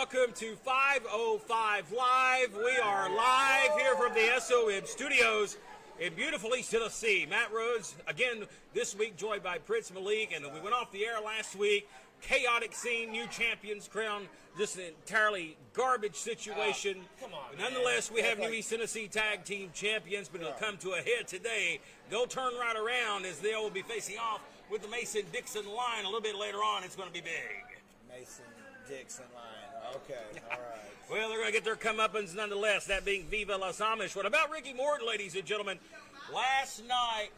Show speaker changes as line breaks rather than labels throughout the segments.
welcome to 505 Live. We are live here from the SOM studios in beautiful East Tennessee. Matt Rhodes, again, this week joined by Prince Malik, and we went off the air last week. Chaotic scene, new champions crowned, just an entirely garbage situation.
Come on,
but nonetheless, we have new East Tennessee Tag Team Champions, but it'll come to a head today. They'll turn right around as they will be facing off with the Mason-Dixon line. A little bit later on, it's going to be big.
Mason-Dixon line. Okay, all right.
Well, they're going to get their comeuppance nonetheless, that being Viva Las Amish. What about Ricky Morton, ladies and gentlemen? Last night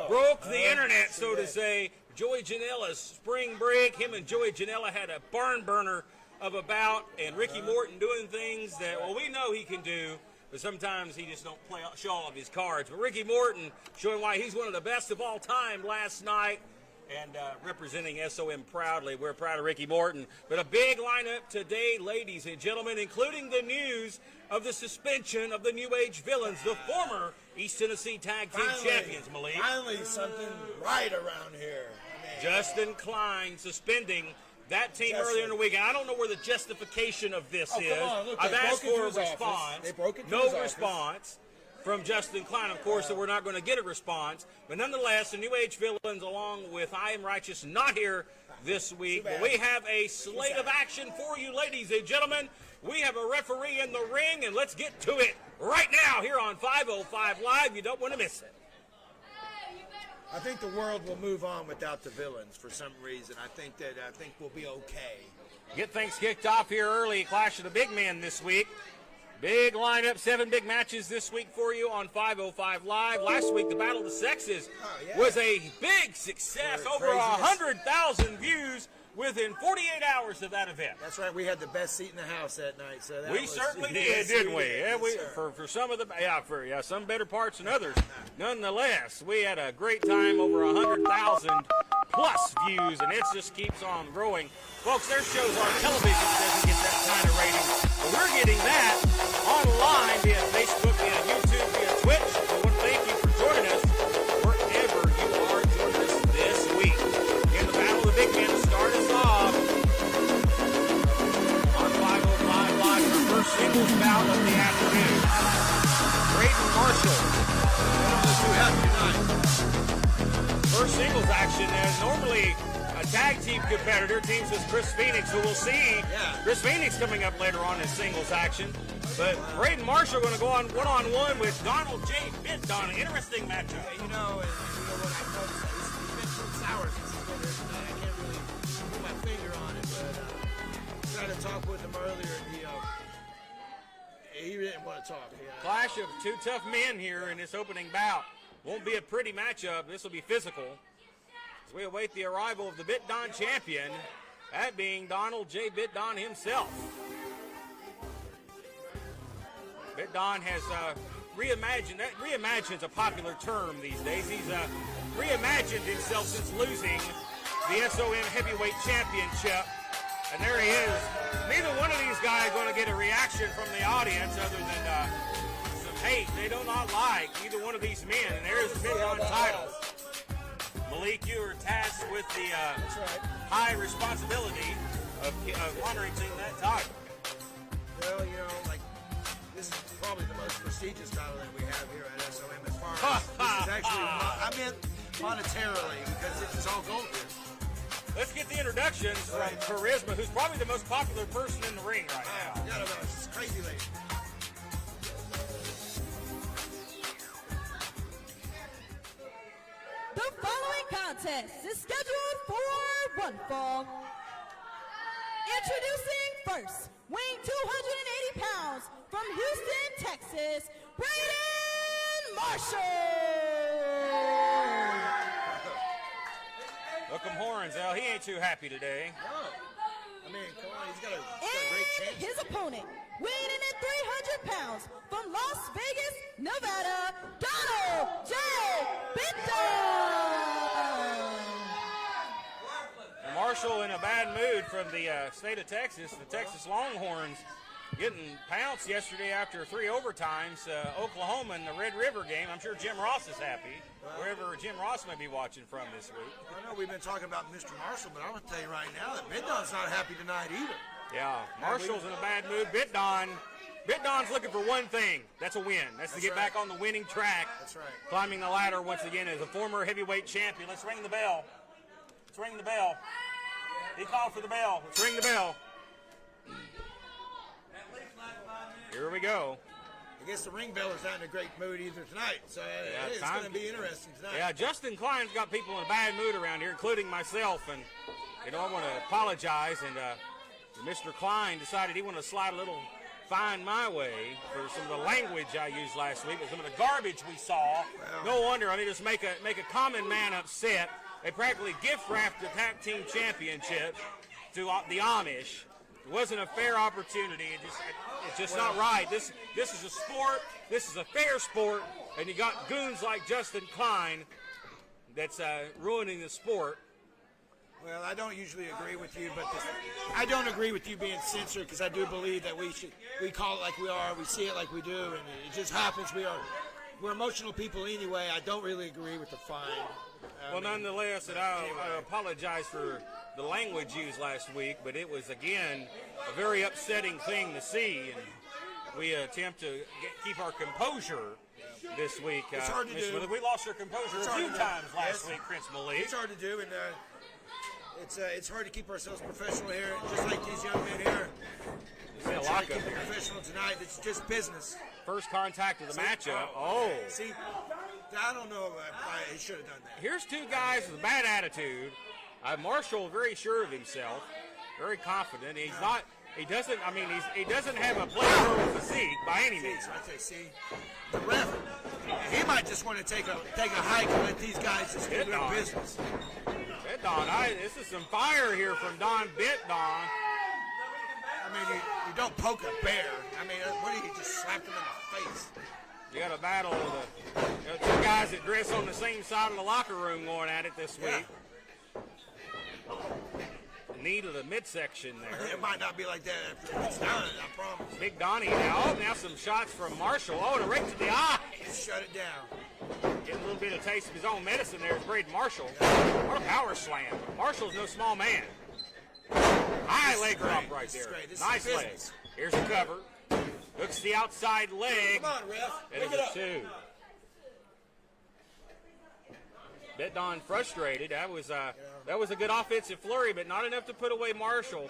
broke the internet, so to say. Joey Janela's spring break. Him and Joey Janela had a barn burner of a bout, and Ricky Morton doing things that, well, we know he can do, but sometimes he just don't show all of his cards. But Ricky Morton showing why he's one of the best of all time last night. And representing SOM proudly. We're proud of Ricky Morton. But a big lineup today, ladies and gentlemen, including the news of the suspension of the New Age Villains, the former East Tennessee Tag Team Champions, Malik.
Finally, something right around here.
Justin Klein suspending that team earlier in the week. And I don't know where the justification of this is.
Look,
I've asked for a response.
They broke into
no response from Justin Klein, of course, that we're not going to get a response. But nonetheless, the New Age Villains, along with I Am Righteous, not here this week. But we have a slate of action for you, ladies and gentlemen. We have a referee in the ring, and let's get to it right now here on 505 Live. You don't want to miss it.
I think the world will move on without the villains for some reason. I think we'll be okay.
Get things kicked off here early. Clash of the Big Men this week. Big lineup, 7 big matches this week for you on 505 Live. Last week, the Battle of the Sexes was a big success. Over 100,000 views within 48 hours of that event.
That's right. We had the best seat in the house that night. So that
we certainly did, didn't we? Yeah, for some of the some better parts than others. Nonetheless, we had a great time. Over 100,000 plus views, and it just keeps on growing. Folks, their shows on television doesn't get that kind of rating. But we're getting that online via Facebook, via YouTube, via Twitch. I want to thank you for joining us wherever you are joining us this week. In the Battle of the Big Men to start us off on 505 Live, our first singles bout of the afternoon. Braden Marshall. First singles action, normally a tag team competitor teams with Chris Phoenix, who we'll see. Chris Phoenix coming up later on in singles action. But Braden Marshall going to go on one-on-one with Donald J. Bidon. Interesting matchup.
Yeah, you know what I've noticed, he's been so sour since he's been here tonight. I can't really put my finger on it, but I tried to talk with him earlier, and he didn't want to talk.
Clash of two tough men here in this opening bout. Won't be a pretty matchup. This will be physical. As we await the arrival of the Bidon champion, that being Donald J. Bidon himself. Bidon has reimagine's a popular term these days. He's reimagined himself since losing the SOM Heavyweight Championship. And there he is. Neither one of these guys going to get a reaction from the audience other than some hate. They do not like either one of these men. And there's the Bidon titles. Malik, you are tasked with the high responsibility of honoring that title.
Well, this is probably the most prestigious title that we have here at SOM as far as this is actually, I meant monetarily, because it's all gold here.
Let's get the introductions from Charisma, who's probably the most popular person in the ring right now.
I don't know, it's crazy lady.
The following contest is scheduled for one fall. Introducing first, weighing 280 pounds from Houston, Texas, Braden Marshall.
Look him horns, Al. He ain't too happy today.
No. I mean, come on, he's got a great chance.
His opponent, weighing in at 300 pounds from Las Vegas, Nevada, Donald J. Bidon.
Marshall in a bad mood from the state of Texas. The Texas Longhorns getting pounced yesterday after 3 overtimes. Oklahoma in the Red River game. I'm sure Jim Ross is happy, wherever Jim Ross may be watching from this week.
I know we've been talking about Mr. Marshall, but I'm going to tell you right now that Bidon's not happy tonight either.
Yeah, Marshall's in a bad mood. Bitdon's looking for one thing. That's a win. That's to get back on the winning track.
That's right.
Climbing the ladder once again as a former heavyweight champion. Let's ring the bell. Let's ring the bell. He called for the bell. Let's ring the bell. Here we go.
I guess the ring beller's not in a great mood either tonight, so it's going to be interesting tonight.
Yeah, Justin Klein's got people in a bad mood around here, including myself, and I want to apologize. And Mr. Klein decided he wanted to slide a little fine my way for some of the language I used last week, with some of the garbage we saw. No wonder. I mean, just make a common man upset. They practically gift wrapped the tag team championship to the Amish. It wasn't a fair opportunity. It's just not right. This is a sport. This is a fair sport, and you got goons like Justin Klein that's ruining the sport.
Well, I don't usually agree with you, but I don't agree with you being censored, because I do believe that we call it like we are, we see it like we do, and it just happens. We're emotional people anyway. I don't really agree with the fine.
Nonetheless, I apologize for the language used last week, but it was, again, a very upsetting thing to see, and we attempt to keep our composure this week.
It's hard to do.
We lost our composure a few times last week, Prince Malik.
It's hard to do, and it's hard to keep ourselves professional here, just like these young men here.
There's a lot of
professional tonight. It's just business.
First contact of the matchup.
See, I don't know if he should have done that.
Here's two guys with a bad attitude. Marshall very sure of himself, very confident. He doesn't have a player physique by any means.
See, the ref, he might just want to take a hike and let these guys just do their business.
Bitdon, this is some fire here from Don Bitdon.
I mean, you don't poke a bear. I mean, what do you just slap them in the face?
You got a battle of two guys that dress on the same side of the locker room going at it this week. Knee to the midsection there.
It might not be like that after it's done, I promise.
Big Donnie now. Now some shots from Marshall. And a right to the eye.
Shut it down.
Getting a little bit of taste of his own medicine there is Braden Marshall. What a power slam. Marshall's no small man. High leg drop right there. Nice leg. Here's a cover. Hooks the outside leg.
Come on, ref.
That is a 2. Bitdon frustrated. That was a good offensive flurry, but not enough to put away Marshall.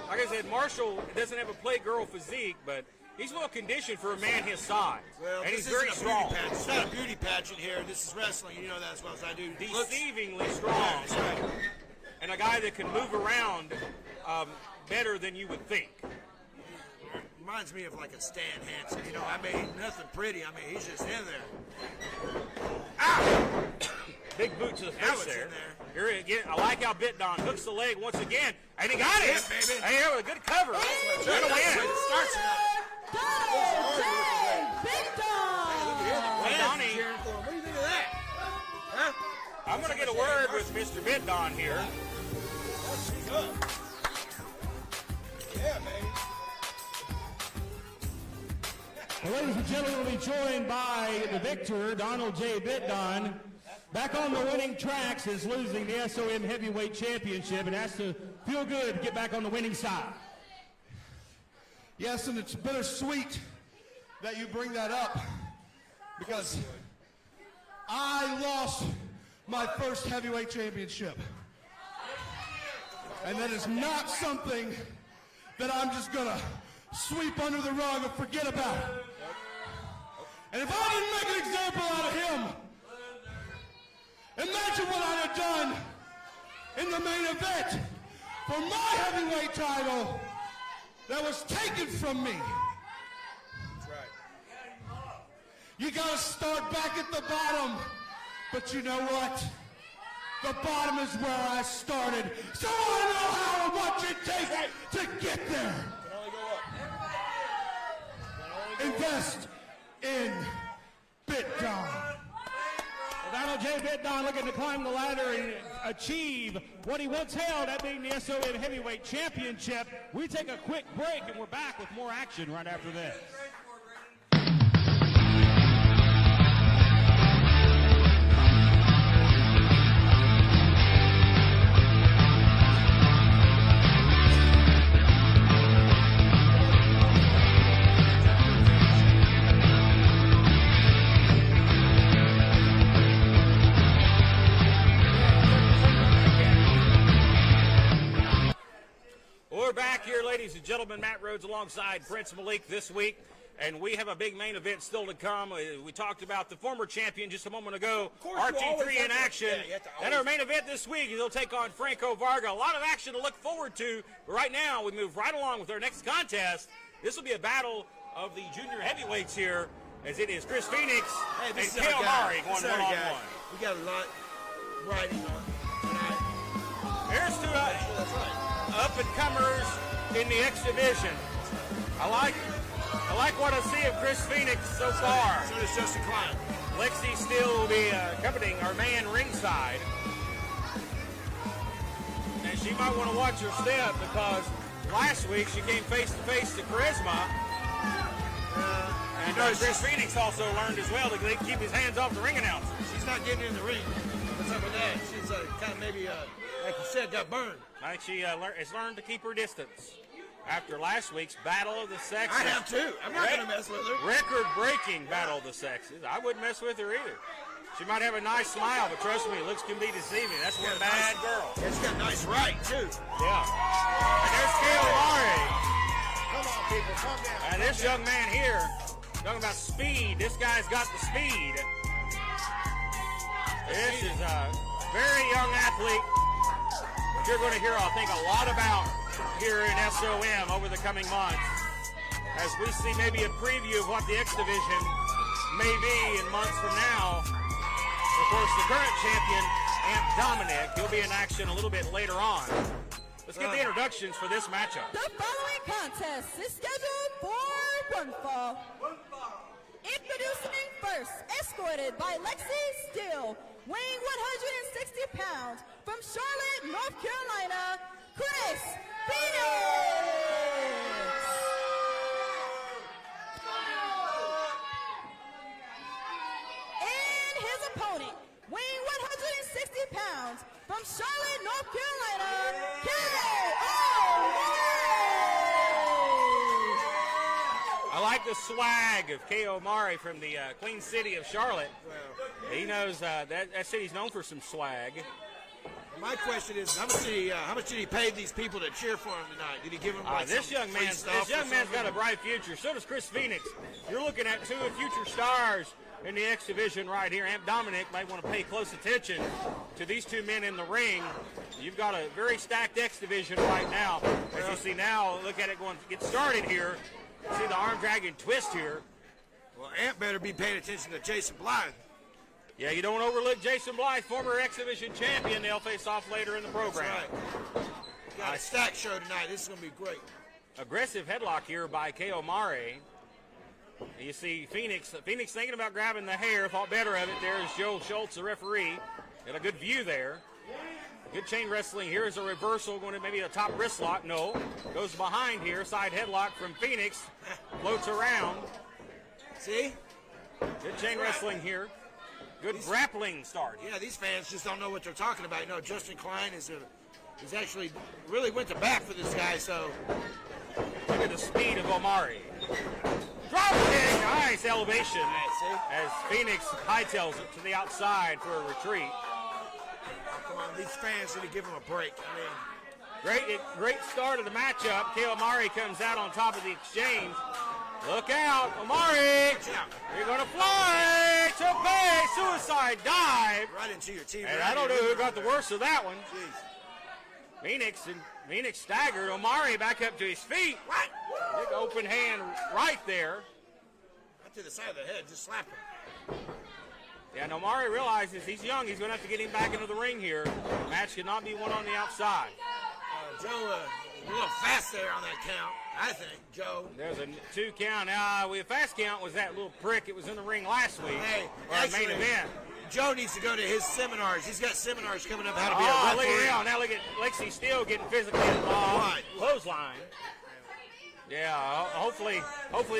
Like I said, Marshall doesn't have a playgirl physique, but he's well conditioned for a man his size.
Well,
and he's very strong.
It's not a beauty pageant here. This is wrestling. You know that as well as I do.
Deceivingly strong.
Yeah, that's right.
And a guy that can move around better than you would think.
Reminds me of like a Stan Hansen. You know, I mean, nothing pretty. I mean, he's just in there.
Ah! Big boot to the face there. Here again, I like how Bitdon hooks the leg once again, and he got it.
Baby.
Hey, that was a good cover. Good win.
Donnie. What do you think of that? Huh?
I'm going to get a word with Mr. Bitdon here.
Yeah, baby.
Well, ladies and gentlemen, we'll be joined by the victor, Donald J. Bitdon. Back on the winning tracks is losing the SOM Heavyweight Championship, and has to feel good to get back on the winning side.
Yes, and it's bittersweet that you bring that up, because I lost my first heavyweight championship. And that is not something that I'm just going to sweep under the rug or forget about. And if I didn't make an example out of him, imagine what I'd have done in the main event for my heavyweight title that was taken from me.
That's right.
You got to start back at the bottom. But you know what? The bottom is where I started. So I know how and what it takes to get there.
Can only go up.
Invest in Bitdon.
Donald J. Bitdon looking to climb the ladder and achieve what he once held, that being the SOM Heavyweight Championship. We take a quick break, and we're back with more action right after this.
gentlemen. Matt Rhodes alongside Prince Malik this week. And we have a big main event still to come. We talked about the former champion just a moment ago, RT3 in action. And our main event this week, he'll take on Franco Varga. A lot of action to look forward to. But right now, we move right along with our next contest. This will be a battle of the junior heavyweights here, as it is Chris Phoenix and Kale Mari going one-on-one.
We got a lot riding on tonight.
Here's two up-and-comers in the X division. I like what I see of Chris Phoenix so far.
So does Justin Klein.
Lexi Steele will be accompanying our man ringside. And she might want to watch her step because last week she came face-to-face to Charisma. And Chris Phoenix also learned as well to keep his hands off the ring announcer.
She's not getting in the ring. What's up with that? She's kind of maybe, like you said, got burned.
I think she has learned to keep her distance. After last week's Battle of the Sexes.
I have too. I'm not going to mess with her.
Record-breaking Battle of the Sexes. I wouldn't mess with her either. She might have a nice smile, but trust me, looks can be deceiving. That's one bad girl.
Yeah, she's got a nice right, too.
Yeah. And there's Kale Mari.
Come on, people, calm down.
And this young man here, talking about speed, this guy's got the speed. This is a very young athlete. You're going to hear, I think, a lot about here in SOM over the coming months as we see maybe a preview of what the X Division may be in months from now. Of course, the current champion, Dominic, he'll be in action a little bit later on. Let's get the introductions for this matchup.
The following contest is scheduled for one fall. Introducing first, escorted by Lexi Steele, weighing 160 pounds, from Charlotte, North Carolina, Chris Phoenix. And his opponent, weighing 160 pounds, from Charlotte, North Carolina,
I like the swag of K.O. Mari from the Queen City of Charlotte. He knows that city's known for some swag.
My question is, how much did he pay these people to cheer for him tonight? Did he give them
this young man's got a bright future. So does Chris Phoenix. You're looking at two future stars in the X Division right here. Amp Dominic might want to pay close attention to these two men in the ring. You've got a very stacked X Division right now. As you see now, look at it going to get started here. See the arm dragon twist here.
Well, Amp better be paying attention to Jason Blythe.
Yeah, you don't overlook Jason Blythe, former X Division champion. They'll face off later in the program.
That's right. Got a stack show tonight. This is going to be great.
Aggressive headlock here by K.O. Mari. You see Phoenix thinking about grabbing the hair, thought better of it. There's Joe Schultz, the referee. Got a good view there. Good chain wrestling. Here's a reversal, going to maybe a top wrist lock. No. Goes behind here. Side headlock from Phoenix. Floats around.
See?
Good chain wrestling here. Good grappling start.
Yeah, these fans just don't know what they're talking about. You know, Justin Klein is actually really went to bat for this guy, so.
Look at the speed of Omari. Drop kick. Nice elevation. As Phoenix hightails it to the outside for a retreat.
Come on, these fans need to give him a break. I mean,
great start of the matchup. Kale Mari comes out on top of the exchange. Look out, Omari! You're going to fly to pay. Suicide dive.
Right into your team.
And I don't know who got the worst of that one.
Jeez.
Phoenix staggered. Omari back up to his feet. Big open hand right there.
Right to the side of the head. Just slap him.
Yeah, and Omari realizes he's young. He's going to have to get him back into the ring here. The match cannot be won on the outside.
Joe, a little fast there on that count, I think, Joe.
There's a 2 count. A fast count was that little prick. It was in the ring last week.
Hey,
our main event.
Joe needs to go to his seminars. He's got seminars coming up how to be a referee.
Look at now. Look at Lexi Steele getting physically involved. Clothesline. Yeah, hopefully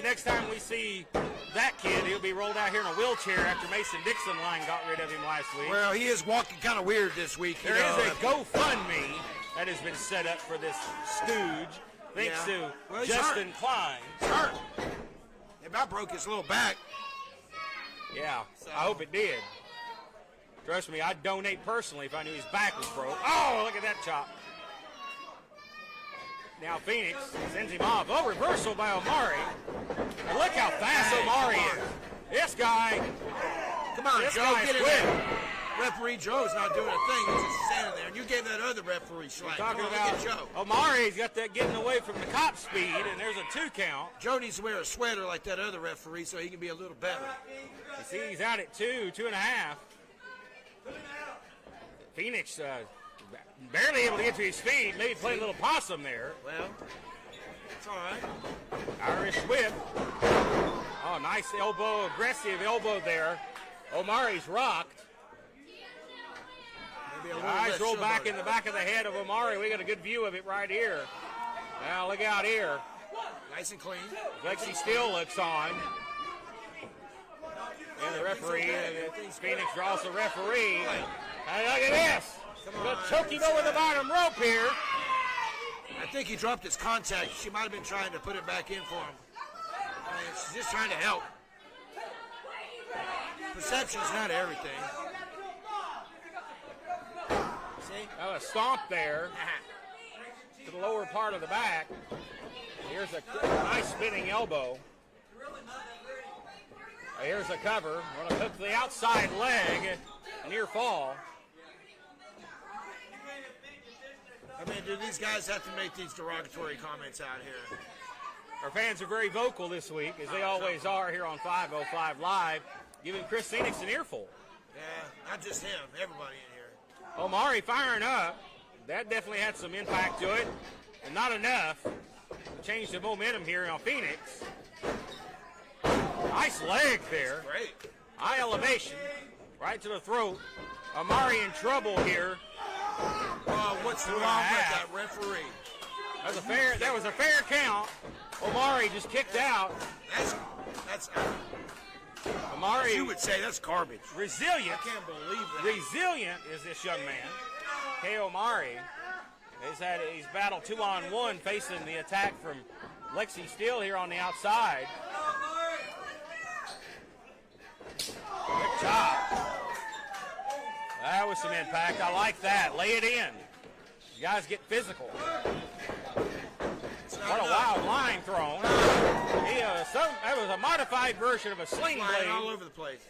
next time we see that kid, he'll be rolled out here in a wheelchair after Mason Dixon line got rid of him last week.
Well, he is walking kind of weird this week.
There is a GoFundMe that has been set up for this stooge, thanks to Justin Klein.
He's hurt. They about broke his little back.
Yeah, so. I hope it did. Trust me, I'd donate personally if I knew his back was broke. Oh, look at that chop. Now Phoenix sends him off. Oh, reversal by Omari. And look how fast Omari is. This guy.
Come on,
This
Joe,
guy's
get in
quick.
there. Referee Joe's not doing a thing. He's just standing there. And you gave that other referee slack.
Talking
Come on,
about
look at Joe.
Omari's got that getting away from the cop speed, and there's a 2 count.
Joe needs to wear a sweater like that other referee so he can be a little better.
You see he's out at 2.5. Phoenix barely able to get to his feet, maybe playing a little possum there.
Well, it's all right.
Irish whip. Oh, nice elbow, aggressive elbow there. Omari's rocked.
Maybe a little
Eyes
less
roll back
showboat.
in the back of the head of Omari. We got a good view of it right here. Now look out here.
Nice and clean.
Lexi Steele looks on. And the referee, Phoenix draws the referee. And look at this. We'll choke him over the bottom rope here.
I think he dropped his contact. She might have been trying to put it back in for him. I mean, she's just trying to help. Perception's not everything. See?
Oh, a stomp there to the lower part of the back. Here's a nice spinning elbow. Here's a cover. Going to hook the outside leg. Near fall.
I mean, do these guys have to make these derogatory comments out here?
Our fans are very vocal this week, as they always are here on 505 Live, giving Chris Phoenix an earful.
Yeah, not just him, everybody in here.
Omari firing up. That definitely had some impact to it, and not enough to change the momentum here on Phoenix. Nice leg there.
Great.
High elevation, right to the throat. Omari in trouble here.
What's wrong with that referee?
That was a fair count. Omari just kicked out.
That's
Omari,
you would say that's garbage.
resilient.
I can't believe that.
Resilient is this young man. Kay Omari. He's battled 2-on-1 facing the attack from Lexi Steele here on the outside. Good job. That was some impact. I like that. Lay it in. You guys get physical. What a wild line thrown. That was a modified version of a sling
Flying all
blade.
over the place.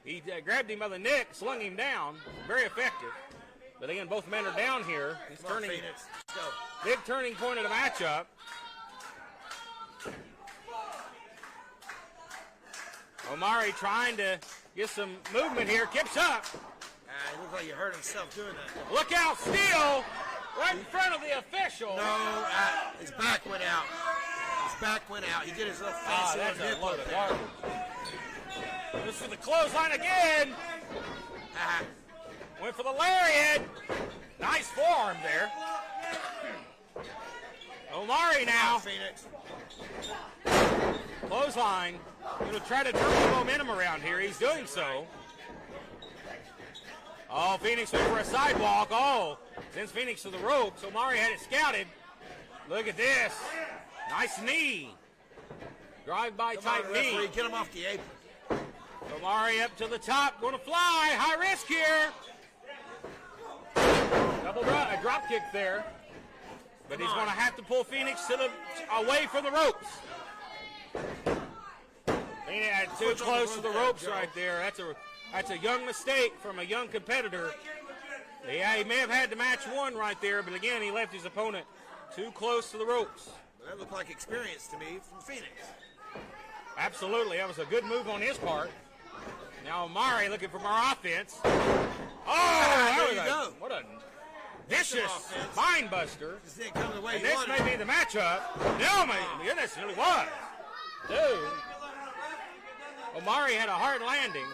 He grabbed him by the neck, slung him down. Very effective. But again, both men are down here. He's
Come on,
turning.
Phoenix. Let's go.
Big turning point of the matchup. Omari trying to get some movement here. Kicks up.
He looked like he hurt himself doing that.
Look out, Steele! Right in front of the official.
No, his back went out. His back went out. He did his little fancy
That's
little
a
nip
load
up
of
there.
garbage. This is the clothesline again. Went for the lariat. Nice forearm there. Omari now.
Phoenix.
Clothesline. Going to try to turn the momentum around here. He's doing so. Oh, Phoenix went for a sidewalk. Oh, sends Phoenix to the ropes. Omari had it scouted. Look at this. Nice knee. Drive-by type knee.
Referee, get him off the apron.
Omari up to the top. Going to fly. High risk here. A drop kick there. But he's going to have to pull Phoenix away from the ropes. Phoenix too close to the ropes right there. That's a young mistake from a young competitor. Yeah, he may have had the match won right there, but again, he left his opponent too close to the ropes.
That looked like experience to me from Phoenix.
Absolutely, that was a good move on his part. Now Omari looking for more offense. Oh,
there you go.
What a vicious spine buster.
This didn't come the way
And
you
this
wanted.
may be the matchup. No, my goodness, it really was. Dude. Omari had a hard landing.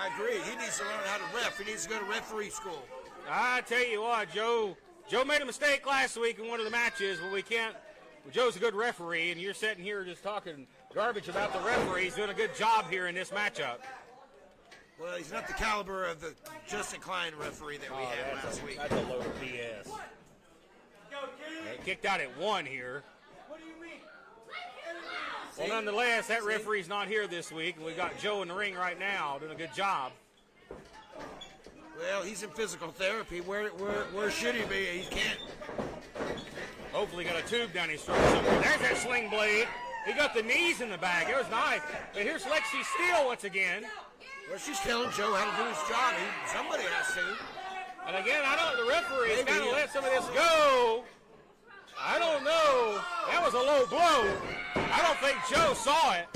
I agree. He needs to learn how to ref. He needs to go to referee school.
I tell you what, Joe made a mistake last week in one of the matches, but we can't. Joe's a good referee, and you're sitting here just talking garbage about the referee. He's doing a good job here in this matchup.
Well, he's not the caliber of the Justin Klein referee that we had last week.
That's a load of BS. They kicked out at 1 here. Well, nonetheless, that referee's not here this week, and we've got Joe in the ring right now doing a good job.
Well, he's in physical therapy. Where should he be? He can't.
Hopefully got a tube down his throat somewhere. There's that sling blade. He got the knees in the bag. It was nice. But here's Lexi Steele once again.
Well, she's telling Joe how to do his job. Somebody has to.
And again, I don't know, the referee is kind of let some of this go. I don't know. That was a low blow. I don't think Joe saw it.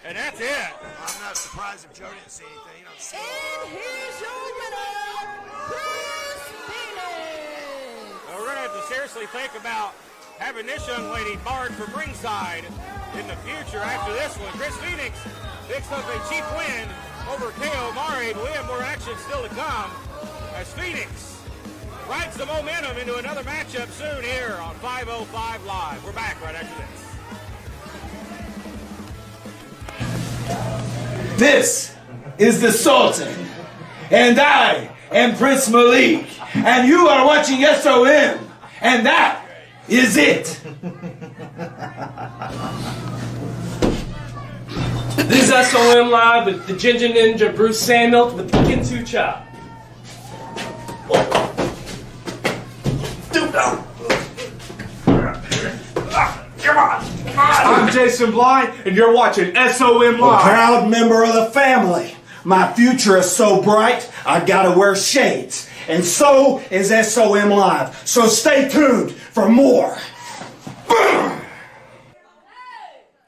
And that's it.
I'm not surprised if Joe didn't see anything.
And here's your winner, Chris Phoenix.
Well, we're going to have to seriously think about having this young lady barred from ringside in the future after this one. Chris Phoenix picks up a cheap win over KO Mari, but we have more action still to come as Phoenix rides the momentum into another matchup soon here on 505 Live. We're back right after this.
This is the Sultan, and I am Prince Malik, and you are watching SOM, and that is it.
This is SOM Live with the Ginger Ninja Bruce Samuel with the Kinsu Chop.
I'm Jason Blythe, and you're watching SOM
A
Live.
proud member of the family. My future is so bright, I gotta wear shades. And so is SOM Live. So stay tuned for more.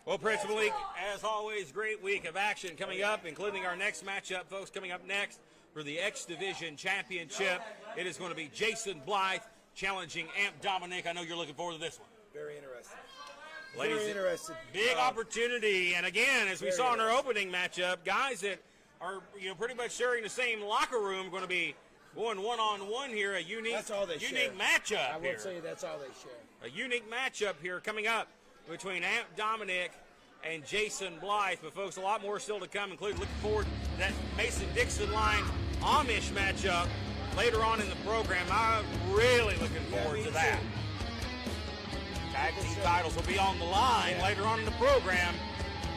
Well, Prince Malik, as always, great week of action coming up, including our next matchup, folks. Coming up next for the X Division Championship, it is going to be Jason Blythe challenging Amp Dominic. I know you're looking forward to this one.
Very interesting.
Ladies,
Very interested.
big opportunity, and again, as we saw in our opening matchup, guys that are pretty much sharing the same locker room are going to be going one-on-one here. A unique,
That's all they share.
matchup.
I will say that's all they share.
A unique matchup here coming up between Amp Dominic and Jason Blythe. But folks, a lot more still to come, including looking forward to that Mason-Dixon line Amish matchup later on in the program. I'm really looking forward to that. Tag team titles will be on the line later on in the program.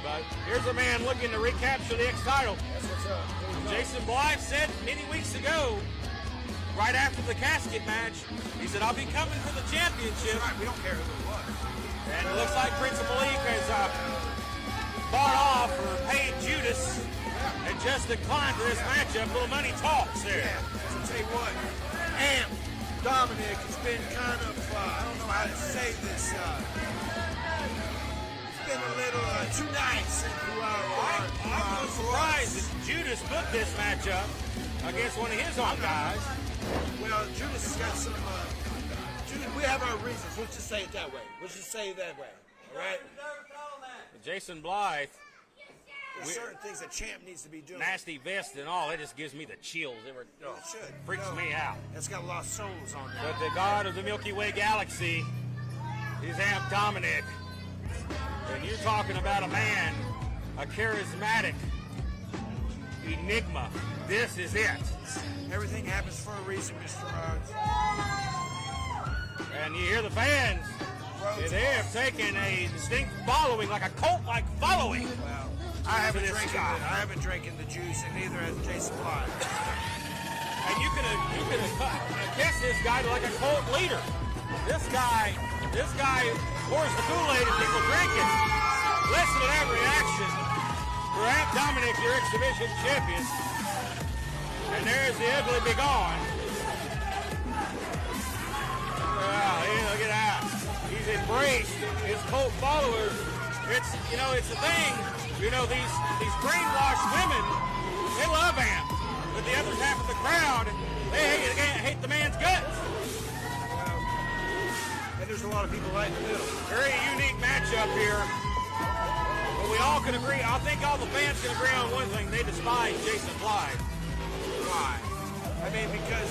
But here's a man looking to recapture the X title.
That's what's up.
Jason Blythe said many weeks ago, right after the casket match, he said, I'll be coming for the championship.
Right, we don't care who it was.
And it looks like Prince Malik has bought off or paid Judas and just declined for this matchup. A little money talks there.
Yeah, I'll tell you what, Amp Dominic has been kind of, I don't know how to say this, it's been a little too nice.
I'm surprised that Judas put this matchup against one of his own guys.
Well, Judas has got some, we have our reasons. Let's just say it that way. Let's just say it that way, all right?
Jason Blythe,
There's certain things that Champ needs to be doing.
nasty vest and all, it just gives me the chills. It
should.
freaks me out.
It's got lost souls on there.
But the god of the Milky Way galaxy is Amp Dominic. And you're talking about a man, a charismatic enigma. This is it.
Everything happens for a reason, Mr. Rhodes.
And you hear the fans. They have taken a distinct following, like a cult-like following.
Well, I haven't
this
drinking.
guy.
I haven't drinking the juice, and neither has Jason Blythe.
And you can guess this guy like a cult leader. This guy pours the Kool-Aid and people drink it. Listen to that reaction for Amp Dominic, your X Division champion. And there's the ugly big on. Look at that. He's embraced his cult followers. It's a thing. These brainwashed women, they love Amp. But the other half of the crowd, they hate the man's guts.
And there's a lot of people right in the middle.
Very unique matchup here. But we all can agree, I think all the fans can agree on one thing. They despise Jason Blythe.
Why? I mean, because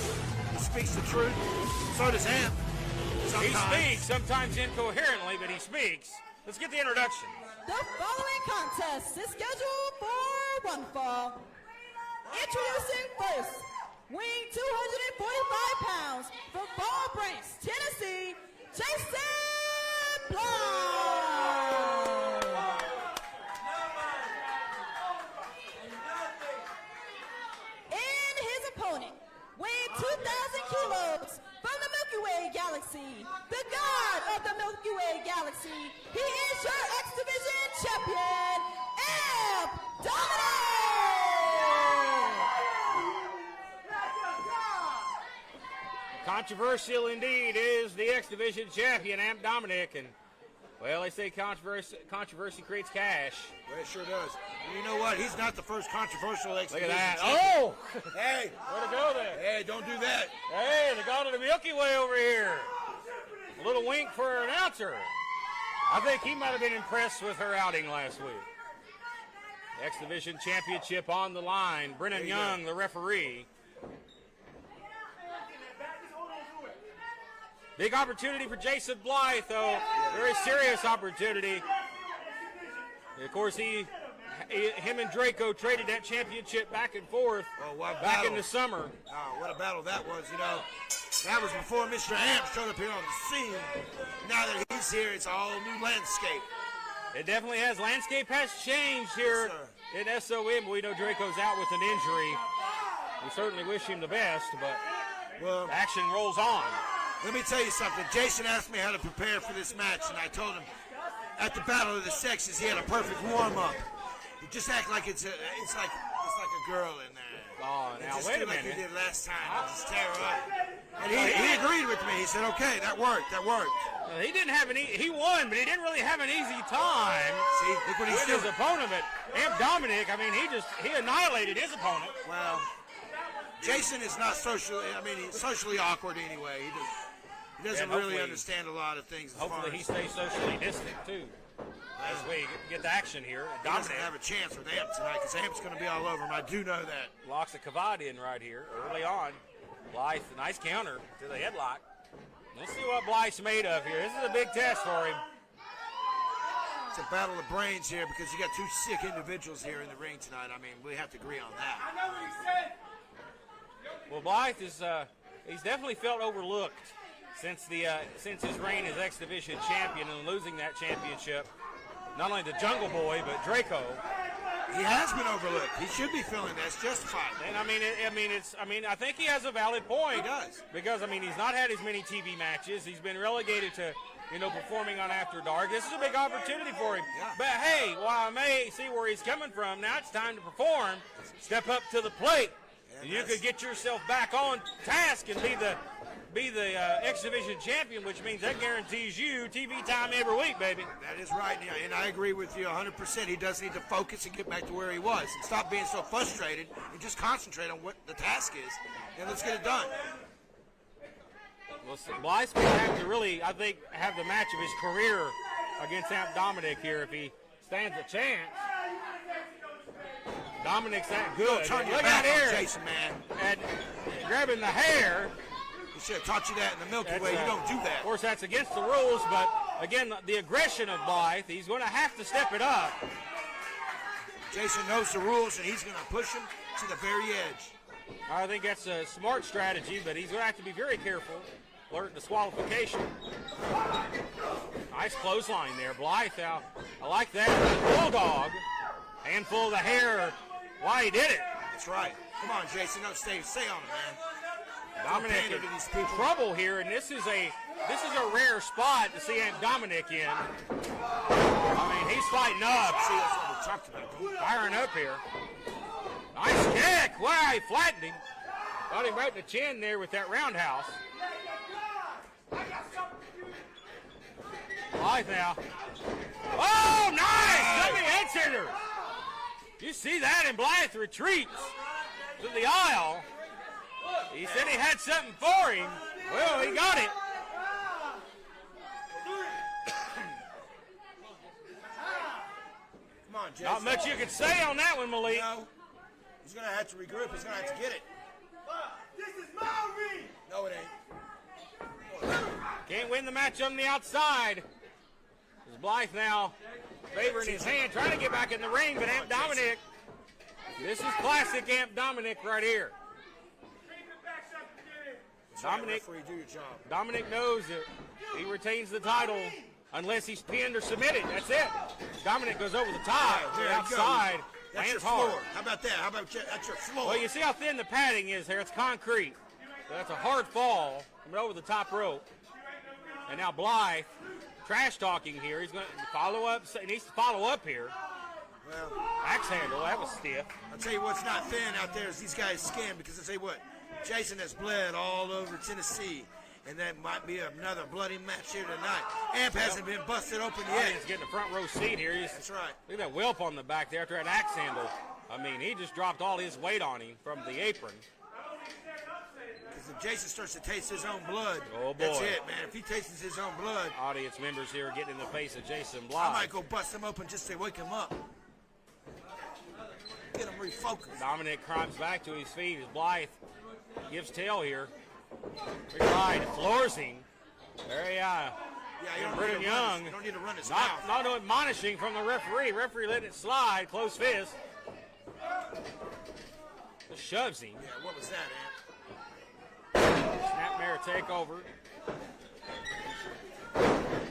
he speaks the truth. So does Amp.
He speaks, sometimes incoherently, but he speaks. Let's get the introduction.
The following contest is scheduled for one fall. Introducing first, weighing 245 pounds from Ball Branch, Tennessee, Jason Blythe. And his opponent, weighing 2,000 kilos from the Milky Way galaxy, the god of the Galaxy, he is your X Division champion, Amp Dominic!
Controversial indeed is the X Division champion, Amp Dominic, and well, they say controversy creates cash.
Well, it sure does. And you know what? He's not the first controversial X
Look at
Division
that.
champion.
Oh!
Hey,
Way to go there.
hey, don't do that.
Hey, they got it the Milky Way over here. A little wink for our announcer. I think he might have been impressed with her outing last week. X Division championship on the line. Brennan Young, the referee. Big opportunity for Jason Blythe, though. Very serious opportunity. Of course, him and Draco traded that championship back and forth back in the summer.
Oh, what a battle that was, you know. That was before Mr. Amp showed up here on the scene. Now that he's here, it's a whole new landscape.
It definitely has. Landscape has changed here in SOM. We know Draco's out with an injury. We certainly wish him the best, but action rolls on.
Let me tell you something. Jason asked me how to prepare for this match, and I told him at the Battle of the Sexes he had a perfect warm-up. You just act like it's like a girl in there.
Oh, now
just
wait
do
a
like
minute.
you did last time. Just tear her up. And he agreed with me. He said, "Okay, that worked. That worked."
He didn't have he won, but he didn't really have an easy time.
See, look what he's
with his
doing.
opponent. But Amp Dominic, I mean, he annihilated his opponent.
Well, Jason is not socially. I mean, he's socially awkward anyway. He doesn't really understand a lot of things.
Hopefully he stays socially distant, too, as we get the action here.
He doesn't have a chance with Amp tonight because Amp's going to be all over him. I do know that.
Locks a Kavad in right here early on. Blythe, nice counter to the headlock. Let's see what Blythe's made of here. This is a big test for him.
It's a battle of brains here because you got two sick individuals here in the ring tonight. I mean, we have to agree on that.
Well, Blythe is he's definitely felt overlooked since his reign as X Division champion and losing that championship. Not only the Jungle Boy, but Draco.
He has been overlooked. He should be feeling that's justified.
And I think he has a valid point.
He does.
Because he's not had as many TV matches. He's been relegated to, performing on After Dark. This is a big opportunity for him.
Yeah.
But hey, while I may see where he's coming from, now it's time to perform. Step up to the plate.
Yeah,
You could get yourself back on task and be the X Division champion, which means that guarantees you TV time every week, baby.
That is right, and I agree with you 100%. He does need to focus and get back to where he was and stop being so frustrated and just concentrate on what the task is, and let's get it done.
Well, Blythe's going to have to really, I think, have the match of his career against Amp Dominic here if he stands a chance. Dominic's that good.
Turn your
Look
back
out
on
here.
Jason, man.
And grabbing the hair.
He should have taught you that in the Milky Way. You don't do that.
Of course, that's against the rules, but again, the aggression of Blythe, he's going to have to step it up.
Jason knows the rules, and he's going to push him to the very edge.
I think that's a smart strategy, but he's going to have to be very careful. Alert disqualification. Nice clothesline there. Blythe out. I like that. Bulldog. Handful of the hair. Why he did it.
That's right. Come on, Jason. No, stay on it, man.
Dominic in trouble here, and this is a rare spot to see Amp Dominic in. I mean, he's fighting up.
See, that's what we talked about.
Firing up here. Nice kick. Wow, he flattened him. Got him right in the chin there with that roundhouse. Blythe now. Oh, nice! Dummy head center. You see that, and Blythe retreats to the aisle. He said he had something for him. Well, he got it.
Come on, Jason.
Not much you could say on that one, Malik.
No. He's going to have to regroup. He's going to have to get it.
This is my ring.
No, it ain't.
Can't win the match on the outside. As Blythe now favoring his hand, trying to get back in the ring, but Amp Dominic. This is classic Amp Dominic right here. Dominic knows that he retains the title unless he's pinned or submitted. That's it. Dominic goes over the top to the outside.
That's your
Lands hard.
floor. How about that? How about that's your floor?
Well, you see how thin the padding is there. It's concrete. So that's a hard fall coming over the top rope. And now Blythe trash talking here. He's going to follow up. He needs to follow up here.
Well,
Axe handle, that was stiff.
I'll tell you what's not thin out there is these guys' skin, because I tell you what, Jason has bled all over Tennessee, and that might be another bloody match here tonight. Amp hasn't been busted open yet.
He's getting a front row seat here.
That's right.
Look at that whelp on the back there after that axe handle. I mean, he just dropped all his weight on him from the apron.
Because if Jason starts to taste his own blood,
oh boy,
that's it, man. If he tastes his own blood,
audience members here getting in the face of Jason Blythe.
I might go bust him open just to wake him up. Get him refocused.
Dominic climbs back to his feet as Blythe gives tail here. Big right, floors him. There
Yeah, you don't,
Braden
need
Young,
you don't need to run his mouth.
not admonishing from the referee. Referee letting it slide, close fist. Just shoves him.
Yeah, what was that, Amp?
Snapmare takeover.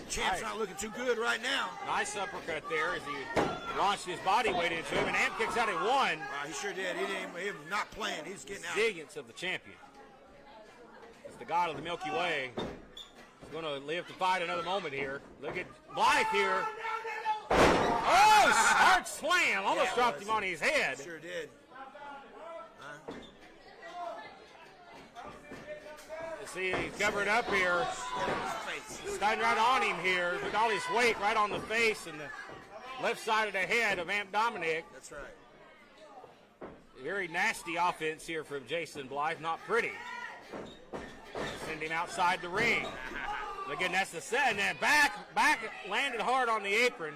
Champ's not looking too good right now.
Nice uppercut there as he launched his body weight into him, and Amp kicks out at one.
He sure did. He was not playing. He was getting out.
Resilience of the champion. It's the god of the Milky Way. He's going to live to fight another moment here. Look at Blythe here. Oh, hard slam. Almost dropped him on his head.
Sure did.
See, he's covered up here. Standing right on him here with all his weight right on the face and the left side of the head of Amp Dominic.
That's right.
Very nasty offense here from Jason Blythe. Not pretty. Send him outside the ring. Again, that's the set. And then back landed hard on the apron,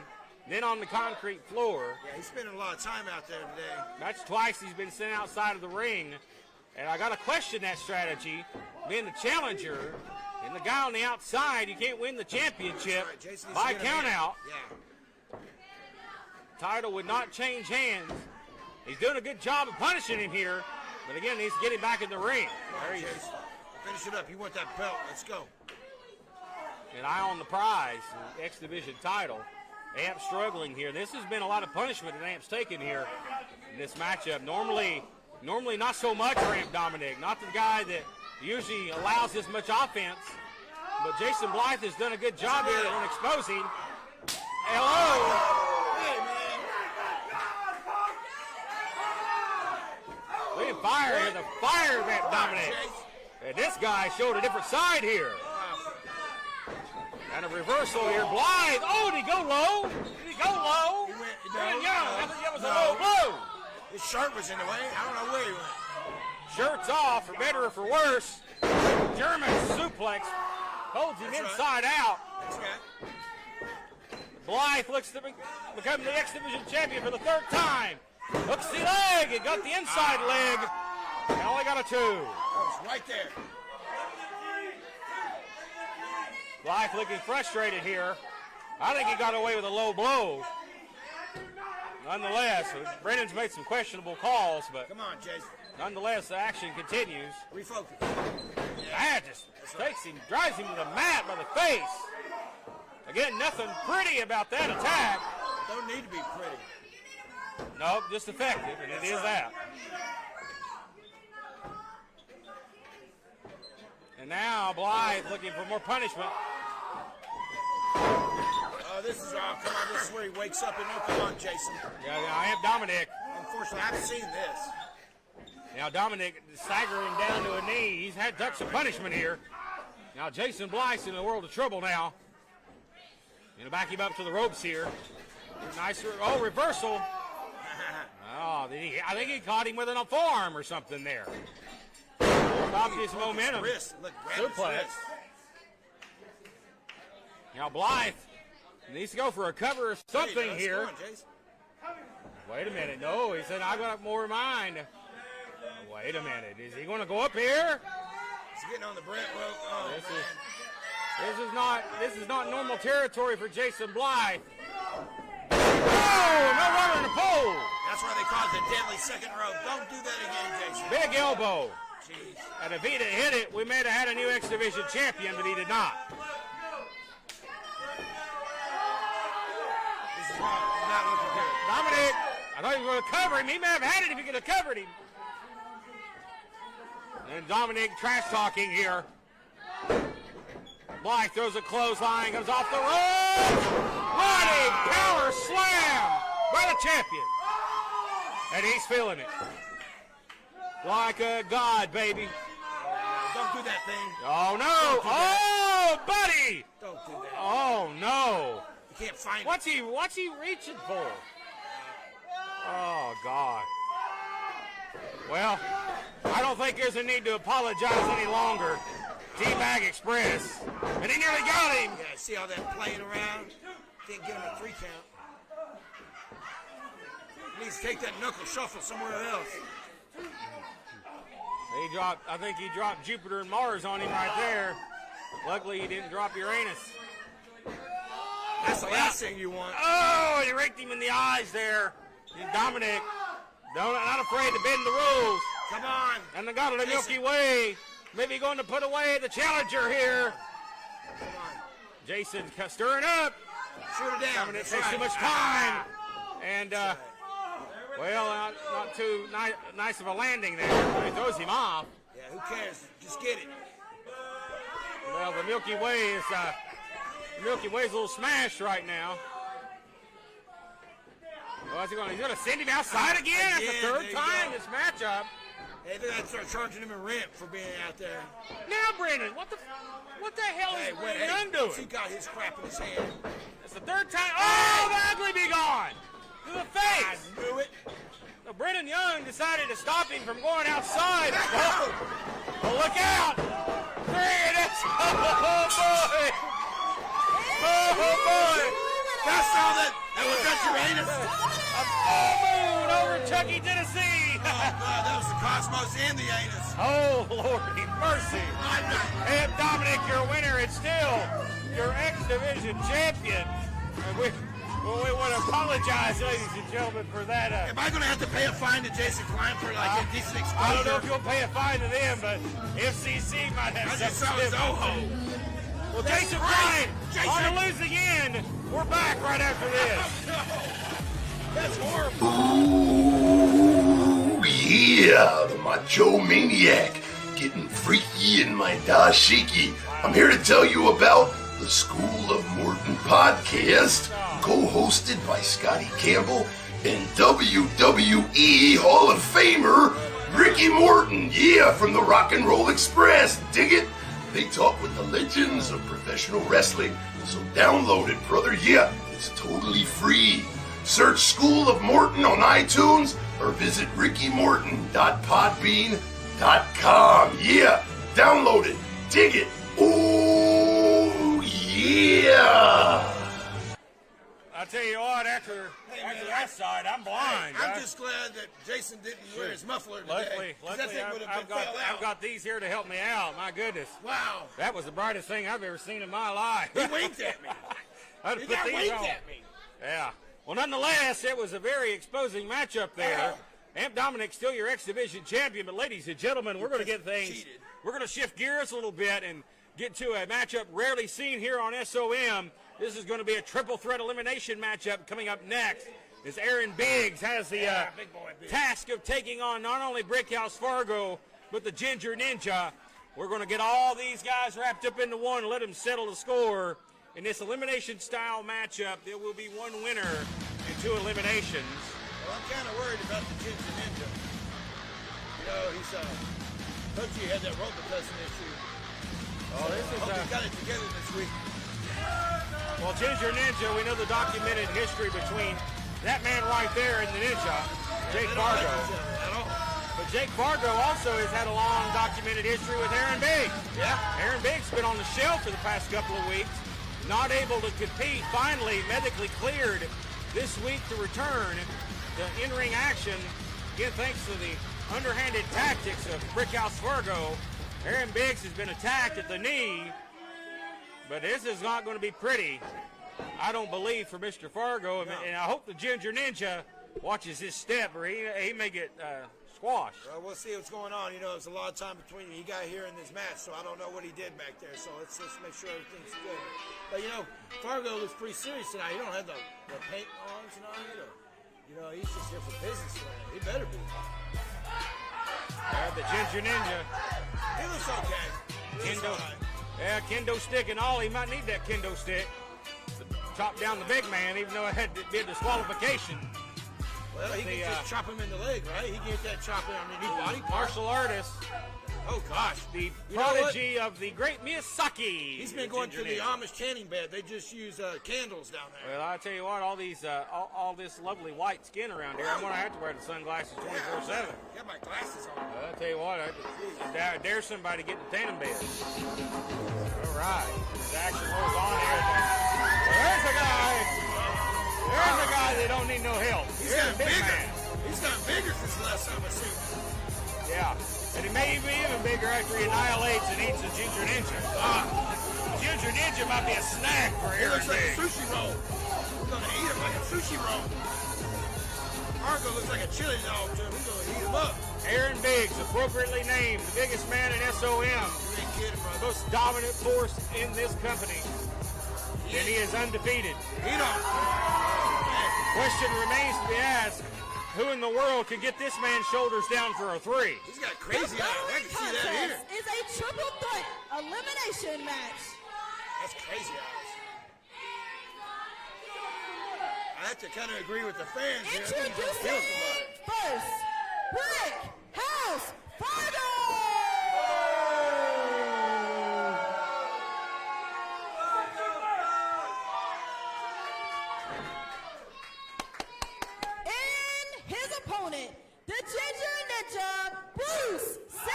then on the concrete floor.
Yeah, he's spending a lot of time out there today.
That's twice he's been sent outside of the ring. And I got to question that strategy. Being the challenger and the guy on the outside, you can't win the championship by count out.
Yeah.
Title would not change hands. He's doing a good job of punishing him here. But again, he needs to get him back in the ring. There he is.
Finish it up. You want that belt. Let's go.
An eye on the prize, the X Division title. Amp struggling here. This has been a lot of punishment that Amp's taken here in this matchup. Normally not so much for Amp Dominic. Not the guy that usually allows this much offense. But Jason Blythe has done a good job here on exposing. Hello.
Hey, man.
Look at fire here. The fire of Amp Dominic. And this guy showed a different side here. And a reversal here. Blythe. Oh, did he go low? Did he go low?
He went,
I think that was a low blow.
His shirt was in the way. I don't know where he went.
Shirt's off, for better or for worse. German suplex holds him inside out.
That's right.
Blythe looks to become the X Division champion for the third time. Hooks the leg and got the inside leg. And only got a 2.
That was right there.
Blythe looking frustrated here. I think he got away with a low blow. Nonetheless, Brendan's made some questionable calls, but
Come on, Jason.
nonetheless, the action continues.
Refocus.
That just takes him, drives him to the mat by the face. Again, nothing pretty about that attack.
Don't need to be pretty.
Nope, just effective, and it is that. And now Blythe looking for more punishment.
This is where he wakes up and come on, Jason.
Yeah, I have Dominic.
Unfortunately, I've seen this.
Now Dominic staggering down to a knee. He's had touch of punishment here. Now Jason Blythe's in a world of trouble now. Gonna back him up to the ropes here. Nice, reversal. Oh, I think he caught him with an forearm or something there. Stopped his momentum. Suplex. Now Blythe needs to go for a cover or something here. Wait a minute. No, he said, I got more in mind. Wait a minute. Is he going to go up here?
He's getting on the Brent rope. Oh,
this is not normal territory for Jason Blythe. Oh, no rubber in the pole.
That's why they call it the deadly second rope. Don't do that again, Jason.
Big elbow.
Jeez.
And if he'd have hit it, we may have had a new X Division champion, but he did not.
This is not looking good.
Dominic, I thought he was going to cover him. He may have had it if he could have covered him. And Dominic trash talking here. Blythe throws a clothesline, comes off the rope. Running power slam by the champion. And he's feeling it. Like a god, baby.
Don't do that thing.
Oh, no. Oh, buddy.
Don't do that.
Oh, no.
You can't find
What's he reaching for? Oh, God. Well, I don't think there's a need to apologize any longer. T-Bag Express. And he nearly got him.
Yeah, see all that playing around? Didn't get him a 3 count. He needs to take that knuckle shuffle somewhere else.
I think he dropped Jupiter and Mars on him right there. Luckily, he didn't drop Uranus.
That's the last thing you want.
Oh, he raked him in the eyes there. Dominic, not afraid to bend the rules.
Come on.
And the God of the Milky Way, maybe going to put away the challenger here.
Come on.
Jason stirring up.
Shoot it down.
Dominic takes too much time. And, well, not too nice of a landing there. He throws him off.
Yeah, who cares? Just get it.
Well, the Milky Way is a little smashed right now. Well, what's he going to do? He's going to send him outside again? That's the third time this matchup.
Hey, they're going to start charging him a rent for being out there.
Now, Brandon, what the hell is Brandon Young doing?
He got his crap in his hand.
That's the third time. Oh, the ugly be gone. To the face.
I knew it.
So Brennan Young decided to stop him from going outside. Oh, look out! Three, and it's, oh boy! Oh boy!
That's all that was that Uranus.
A full moon over Chucky, Tennessee.
Oh God, that was the Cosmos and the Anus.
Oh Lordy mercy! And Dominic, your winner, and still your X Division champion. And we want to apologize, ladies and gentlemen, for that.
Am I going to have to pay a fine to Jason Klein for like a decent exposure?
I don't know if you'll pay a fine to them, but FCC might have
I just saw
something
his
different.
Oho.
Well,
That's
Jason
right.
Klein on the losing end. We're back right after this.
That's horrible.
Ooh, yeah, the Macho Maniac, getting freaky in my dashiki. I'm here to tell you about the School of Morton podcast, co-hosted by Scotty Campbell and WWE Hall of Famer Ricky Morton. Yeah, from the Rock and Roll Express. Dig it? They talk with the legends of professional wrestling. So download it, brother. Yeah, it's totally free. Search School of Morton on iTunes or visit rickymorton.podbean.com. Yeah, download it. Dig it. Ooh, yeah.
I'll tell you what, after that side, I'm blind.
I'm just glad that Jason didn't wear his muffler today.
Luckily, I've got these here to help me out. My goodness.
Wow.
That was the brightest thing I've ever seen in my life.
He winked at me.
I'd
He
put
got
these
winked
on.
at me.
Yeah. Well, nonetheless, it was a very exposing matchup there. Amp Dominic still your X Division champion, but ladies and gentlemen, we're going to get things.
Cheated.
We're going to shift gears a little bit and get to a matchup rarely seen here on SOM. This is going to be a triple threat elimination matchup coming up next. As Aaron Biggs has the
big boy Biggs.
task of taking on not only Brickhouse Fargo, but the Ginger Ninja. We're going to get all these guys wrapped up into one and let them settle the score. In this elimination-style matchup, there will be one winner and 2 eliminations.
Well, I'm kind of worried about the Ginger Ninja. You know, he's Coach, he had that rope busting issue.
Oh, this
I hope he got it together this week.
Well, Ginger Ninja, we know the documented history between that man right there and the Ninja, Jake
They don't like
Varga.
each other at all.
But Jake Varga also has had a long documented history with Aaron Biggs.
Yeah.
Aaron Biggs been on the shelf for the past couple of weeks, not able to compete. Finally, medically cleared this week to return to in-ring action. Again, thanks to the underhanded tactics of Brickhouse Fargo, Aaron Biggs has been attacked at the knee, but this is not going to be pretty, I don't believe, for Mr. Fargo.
No.
And I hope the Ginger Ninja watches his step, or he may get squashed.
Well, we'll see what's going on. You know, there's a lot of time between he got here in this match, so I don't know what he did back there. So let's make sure everything's good. But, you know, Fargo looks pretty serious tonight. He don't have the paint on tonight. Or, you know, he's just here for business tonight. He better be.
The Ginger Ninja.
He looks okay. He looks
Kendo.
all right.
Yeah, kendo stick and all. He might need that kendo stick to chop down the big man, even though it had to be a disqualification.
Well, he can just chop him in the leg, right? He can get that chop in underneath body part.
Martial artist.
Oh, gosh.
The prodigy of the great Miyazaki.
He's been going to the Amish tanning bed. They just use candles down there.
Well, I tell you what, all these, all this lovely white skin around here, I'm gonna have to wear the sunglasses 24/7.
I got my glasses on.
I tell you what, I dare somebody to get in the tanning bed. All right, the action rolls on here. Well, there's a guy. There's a guy that don't need no help.
He's gotten bigger. He's gotten bigger since the last time I seen him.
Yeah, and he may be even bigger after he annihilates and eats a Ginger Ninja. Ginger Ninja might be a snack for
He looks like a
everything.
sushi roll. He's gonna eat him like a sushi roll. Varga looks like a chili dog to him. He's gonna eat him up.
Aaron Biggs, appropriately named the biggest man in SOM,
You ain't kidding,
the
brother.
most dominant force in this company, and he is undefeated.
Eat him.
Question remains to be asked: who in the world can get this man's shoulders down for a 3?
He's got
The
crazy eyes. I
following
can see that here.
contest is a triple threat elimination match.
That's crazy eyes. I have to kind of agree with the fans here. I think he's gonna kill
Introducing
somebody.
first, Brick House Varga. And his opponent, the Ginger Ninja, Bruce Sellers.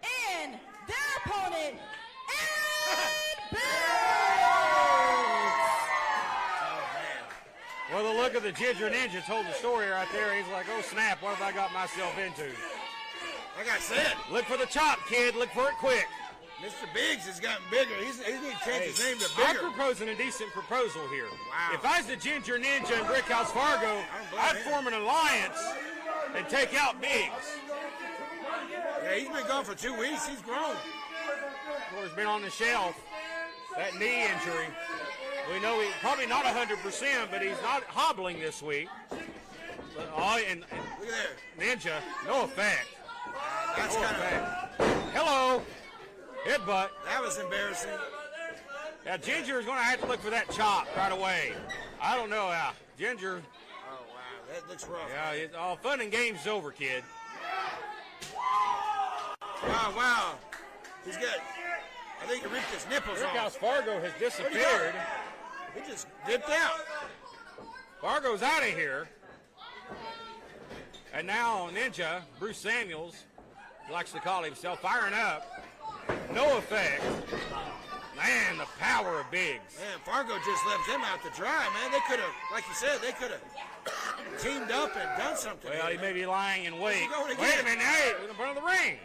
And their opponent, Aaron Biggs.
Well, the look of the Ginger Ninja told the story right there. He's like, oh snap, what have I got myself into?
Like I said,
Look for the chop, kid. Look for it quick.
Mr. Biggs has gotten bigger. He needs to change his name to
I'm
Bigger.
proposing a decent proposal here.
Wow.
If I was the Ginger Ninja and Brickhouse Fargo, I'd form an alliance and take out Biggs.
Yeah, he's been gone for 2 weeks. He's grown.
Of course, been on the shelf. That knee injury. We know he's probably not 100%, but he's not hobbling this week. Oh, and
Look at there.
Ninja, no effect.
That's
No
kind of.
effect. Hello. Headbutt.
That was embarrassing.
Now, Ginger is going to have to look for that chop right away. I don't know how. Ginger,
Oh wow, that looks rough.
yeah, it's all fun and games over, kid.
Wow. He's got. I think he ripped his nipples
Brickhouse
off.
Fargo has disappeared.
He just dipped out.
Fargo's out of here. And now Ninja, Bruce Samuels, he likes to call himself, firing up. No effect. Man, the power of Biggs.
Man, Fargo just left him out to dry, man. They could have, like you said, they could have teamed up and done something.
Well, he may be lying in wait.
he going
Wait
again?
a minute, hey, in front of the ring.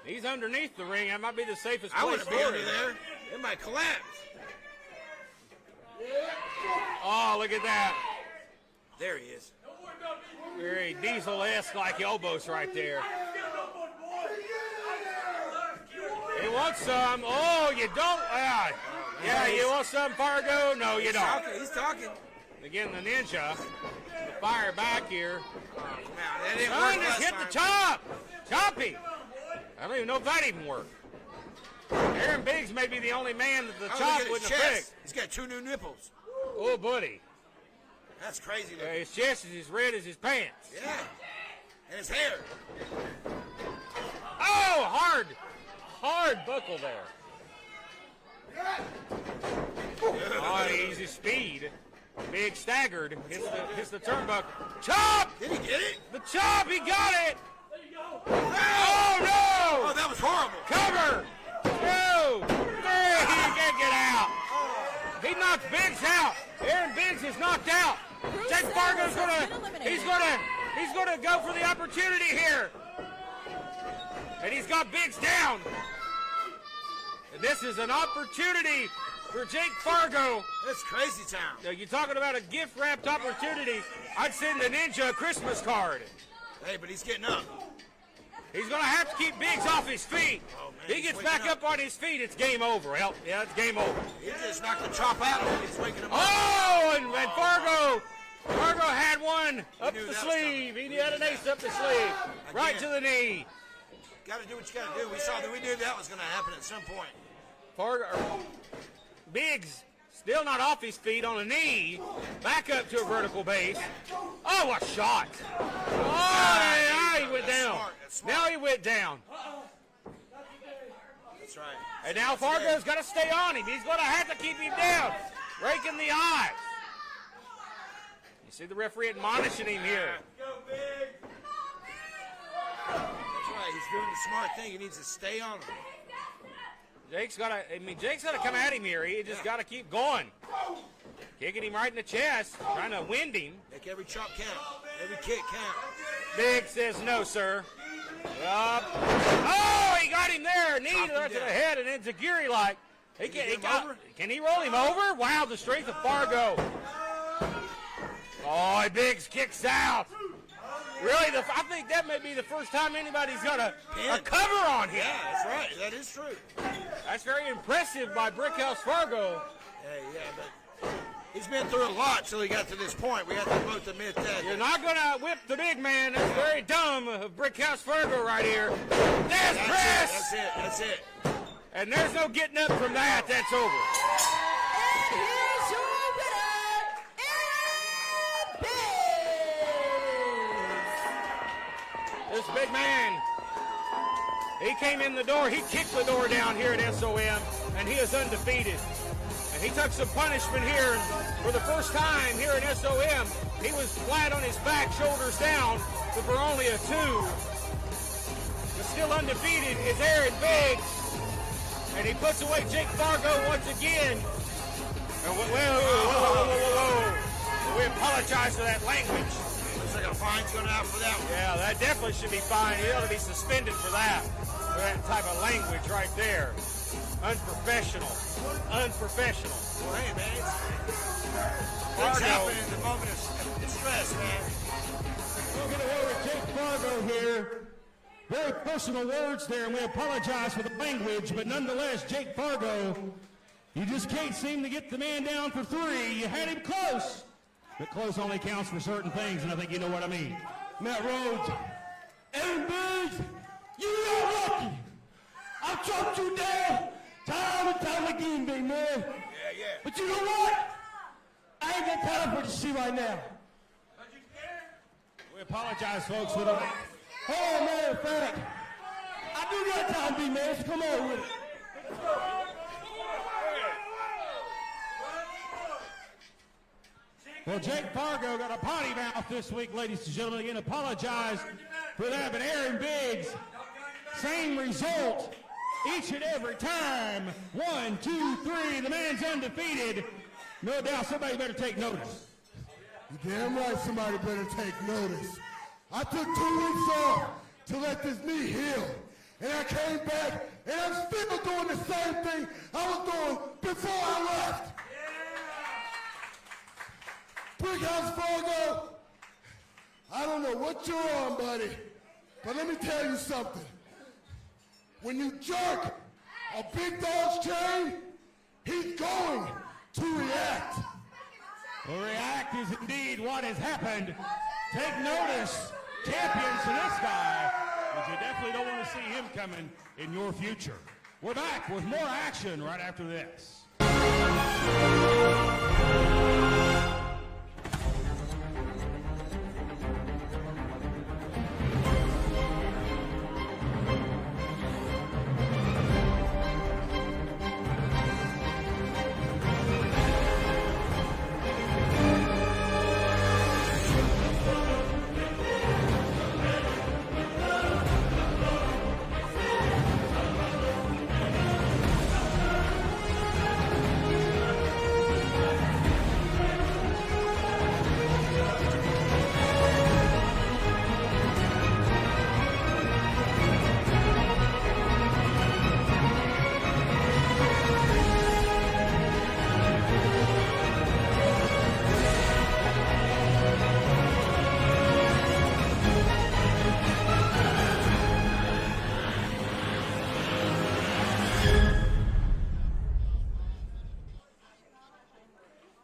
He's underneath the ring. That might be the safest
I
place
wouldn't
for
be
him.
under there. It might collapse.
Oh, look at that.
There he is.
Very Diesel-esque like elbows right there. He wants some. Oh, you don't. Yeah, you want some, Fargo? No, you don't.
He's talking.
Again, the Ninja. The fire back here.
Now, that didn't
Son,
work
just
last
hit the
time.
chop. Choppy. I don't even know if that even worked. Aaron Biggs may be the only man that the
Oh, look
chop
at his
wouldn't
chest.
affect.
He's got 2 new nipples.
Oh, buddy.
That's crazy looking.
His chest is as red as his pants.
Yeah. And his hair.
Oh, hard buckle there. Oh, easy speed. Big staggered. Hits the turnbuckle. Chop!
Did he get it?
The chop, he got it! Oh,
Oh,
no!
that was horrible.
Cover! No! Hey, he can't get out. He knocked Biggs out. Aaron Biggs is knocked out. Jake Fargo's he's gonna go for the opportunity here. And he's got Biggs down. And this is an opportunity for Jake Fargo.
That's crazy town.
Now, you're talking about a gift-wrapped opportunity. I'd send the Ninja a Christmas card.
Hey, but he's getting up.
He's going to have to keep Biggs off his feet.
Oh, man,
He
he's
gets
waking
back up on his feet, it's game over. Well, yeah, it's game over.
He just knocked the chop out. He's waking him up.
Oh, and Fargo Varga had one up
knew
the
that was
sleeve.
coming.
He had an ace up the sleeve. Right to the knee.
Got to do what you got to do. We knew that was going to happen at some point.
Biggs still not off his feet on a knee. Back up to a vertical base. Oh, what a shot. Oh, now he went down. Now he went down.
That's right.
And now Varga's got to stay on him. He's going to have to keep him down. Raking the eyes. You see the referee admonishing him here.
That's right. He's doing the smart thing. He needs to stay on him.
Jake's got to come at him here. He just got to keep going. Kicking him right in the chest, trying to wind him.
Make every chop count. Every kick count.
Big says no, sir. Up. Oh, he got him there. Knee to the head, and then Zagiri like. Can he roll him over? Wow, the strength of Fargo. Oh, Biggs kicks out. Really, I think that may be the first time anybody's got a cover on him.
Yeah, that's right. That is true.
That's very impressive by Brickhouse Fargo.
Yeah, but he's been through a lot till he got to this point. We have to both admit that.
You're not going to whip the big man. That's very dumb of Brickhouse Fargo right here. There's Chris!
That's it.
And there's no getting up from that. That's over.
And here's your winner, Aaron Biggs.
This big man, he came in the door. He kicked the door down here at SOM, and he is undefeated. And he took some punishment here. For the first time here at SOM, he was flat on his back, shoulders down, but for only a 2. But still undefeated is Aaron Biggs. And he puts away Jake Fargo once again. And whoa. We apologize for that language.
Looks like a fine's going out for that one.
Yeah, that definitely should be fined. He ought to be suspended for that type of language right there. Unprofessional.
Well, hey, man. Things happen in the moment of stress, man.
We'll get away with Jake Fargo here. Very personal words there, and we apologize for the language, but nonetheless, Jake Fargo, you just can't seem to get the man down for 3. You had him close, but close only counts for certain things, and I think you know what I mean.
Matt Rhodes, Aaron Biggs, you are lucky. I chopped you down time and time again, big man.
Yeah.
But you know what? I ain't got time for what you see right now.
We apologize, folks, for the...
Oh, man, in fact, I do got time, big man, so come on with it.
Well, Jake Fargo got a potty mouth this week, ladies and gentlemen. Again, apologize for that, but Aaron Biggs, same result each and every time. 1, 2, 3, the man's undefeated. No doubt somebody better take notice.
You're damn right somebody better take notice. I took 2 weeks off to let this knee heal. And I came back, and I'm still doing the same thing I was doing before I left. Brickhouse Fargo, I don't know what you're on, buddy, but let me tell you something. When you jerk a big dog's chain, he's going to react.
Well, react is indeed what has happened. Take notice, champions, to this guy, because you definitely don't want to see him coming in your future. We're back with more action right after this.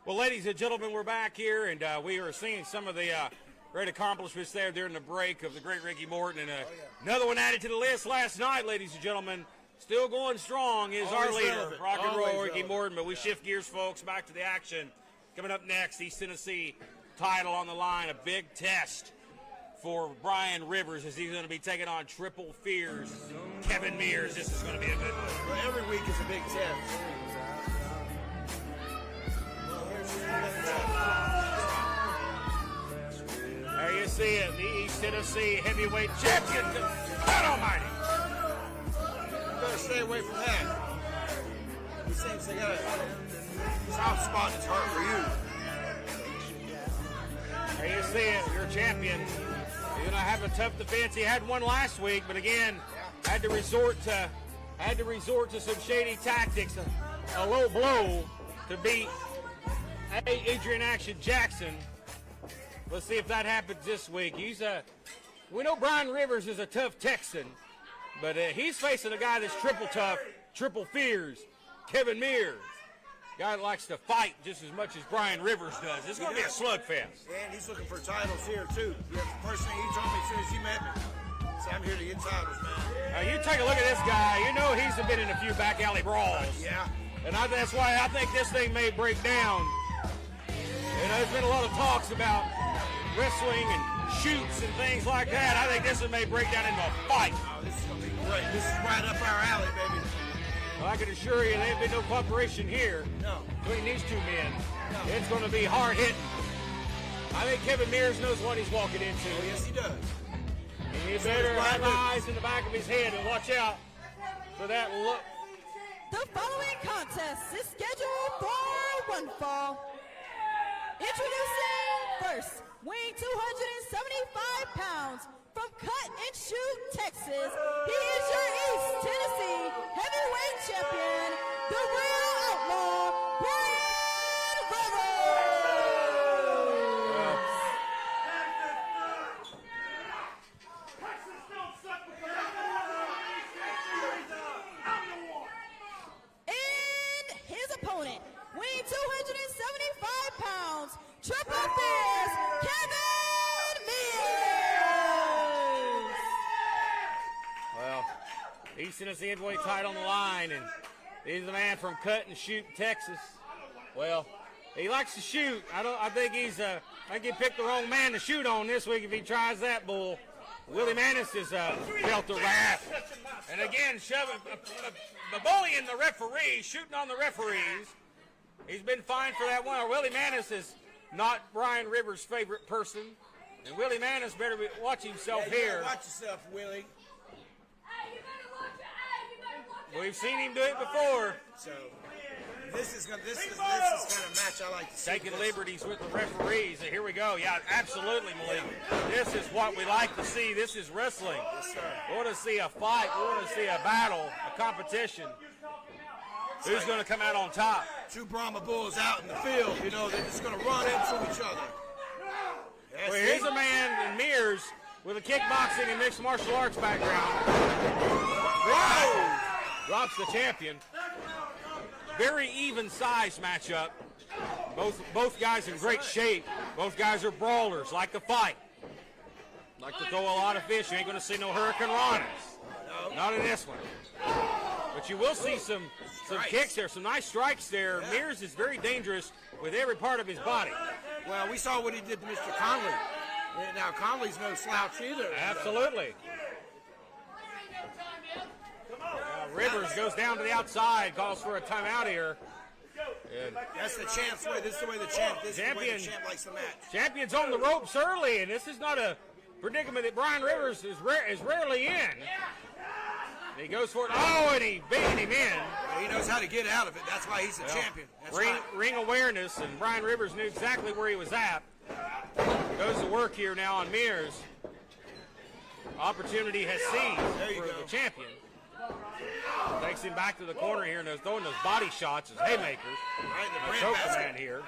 Well, ladies and gentlemen, we're back here, and we are seeing some of the great accomplishments there during the break of the great Ricky Morton. And another one added to the list last night, ladies and gentlemen. Still going strong is our
Always
leader,
relevant.
rock and roll
Always
Ricky
relevant.
Morton. But we shift gears, folks, back to the action. Coming up next, East Tennessee title on the line, a big test for Brian Rivers as he's going to be taking on Triple Fears Kevin Mears. This is going to be a good one.
Well, every week is a big test.
There you see it, the East Tennessee heavyweight champion. God almighty.
You better stay away from that. He seems they got a soft spot in his heart for you.
There you see it, your champion. He's going to have a tough defense. He had one last week, but again, had to resort to some shady tactics, a low blow to beat Adrian Action Jackson. Let's see if that happens this week. We know Brian Rivers is a tough Texan, but he's facing a guy that's triple tough, triple fears, Kevin Mears. Guy that likes to fight just as much as Brian Rivers does. It's going to be a slugfest.
And he's looking for titles here, too. Yeah, the first thing he told me as soon as he met me, said, I'm here to get titles, man.
Now, you take a look at this guy. You know he's been in a few back alley brawls.
Yeah.
And that's why I think this thing may break down. You know, there's been a lot of talks about wrestling and shoots and things like that. I think this one may break down into a fight.
Oh, this is going to be great. This is right up our alley, baby.
Well, I can assure you there ain't been no cooperation here between these two men. No. It's going to be hard hitting. I think Kevin Mears knows what he's walking into.
Oh, yes, he does.
And he better have eyes in the back of his head and watch out for that look.
The following contest is scheduled for one fall. Introducing first, weighing 275 pounds, from Cut and Shoot, Texas, he is your East Tennessee heavyweight champion, the real outlaw, Brian Rivers. And his opponent, weighing 275 pounds, Triple Fears, Kevin Mears.
Well, East Tennessee heavyweight title on the line, and he's the man from Cut and Shoot, Texas. Well, he likes to shoot. I think he picked the wrong man to shoot on this week if he tries that bull. Willie Manis has felt the wrath. And again, bullying the referees, shooting on the referees. He's been fined for that one. Willie Manis is not Brian Rivers' favorite person. And Willie Manis better watch himself here.
Watch yourself, Willie.
We've seen him do it before.
So this is kind of match I like to see.
Taking liberties with the referees. And here we go. Yeah, absolutely, Malik. This is what we like to see. This is wrestling.
Yes, sir.
We want to see a fight. We want to see a battle, a competition. Who's going to come out on top?
Two Brahma bulls out in the field. You know, they're just going to run into each other.
Well, here's a man in Mears with a kickboxing and mixed martial arts background. Whoa! Drops the champion. Very even size matchup. Both guys in great shape. Both guys are brawlers, like to fight. Like to throw a lot of fish. You ain't going to see no Hurricane Ranas.
No.
Not in this one. But you will see some kicks there, some nice strikes there. Yeah. Mears is very dangerous with every part of his body.
Well, we saw what he did to Mr. Conley. Now, Conley's no slouch either.
Absolutely. Rivers goes down to the outside, calls for a timeout here. And
that's the champ's way. This is the way the champ likes the match.
Champion's on the ropes early, and this is not a predicament that Brian Rivers is rarely in. And he goes for it. Oh, and he beat him in.
Well, he knows how to get out of it. That's why he's a champion. That's
ring awareness, and Brian Rivers knew exactly where he was at. Goes to work here now on Mears. Opportunity has seized for the champion. Takes him back to the corner here and throwing those body shots as haymakers.
Right in the
choke the man here.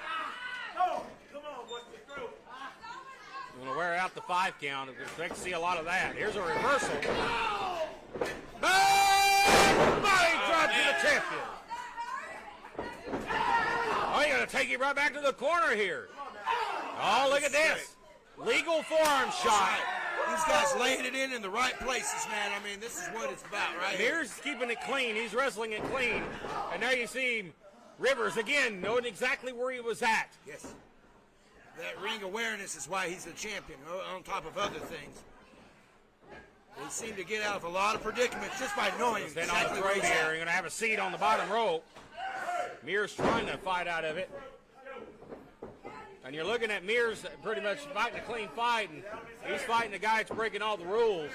Going to wear out the 5 count. Expect to see a lot of that. Here's a reversal. Body drop to the champion. Oh, you got to to take it right back to the corner here. Oh, look at this. Legal forearm shot.
These guys laying it in the right places, man. I mean, this is what it's about, right here.
Mears is keeping it clean. He's wrestling it clean. And now you see Rivers, again, knowing exactly where he was at.
Yes. That ring awareness is why he's the champion, on top of other things. He seemed to get out of a lot of predicaments just by knowing
Then
exactly
on the
where
throw
he's
here,
at.
you're going to have a seat on the bottom rope. Mears trying to fight out of it. And you're looking at Mears pretty much fighting a clean fight, and he's fighting a guy that's breaking all the rules.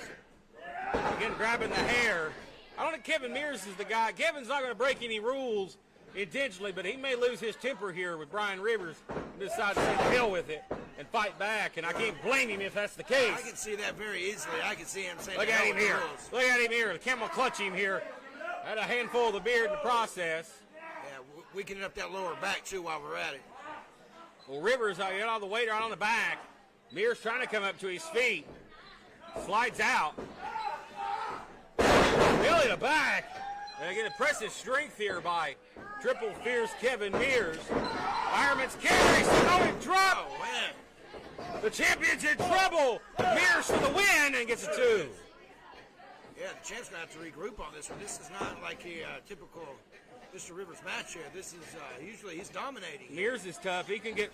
Again, grabbing the hair. I don't think Kevin Mears is the guy. Kevin's not going to break any rules intentionally, but he may lose his temper here with Brian Rivers and decide to say the hell with it and fight back, and I can't blame him if that's the case.
I can see that very easily. I can see him saying,
Look at him here. Look at him here. The camel clutch him here. Had a handful of the beard in the process.
Yeah, weakening up that lower back, too, while we're at it.
Well, Rivers, you know, the weight right on the back. Mears trying to come up to his feet. Slides out. Belly to back. And again, impressive strength here by triple fierce Kevin Mears. Fireman's carry. Throwing drop.
Oh, man.
The champion's in trouble. Mears for the win and gets a 2.
Yeah, the champ's going to have to regroup on this one. This is not like a typical Mr. Rivers match here. This is usually he's dominating.
Mears is tough. He can get.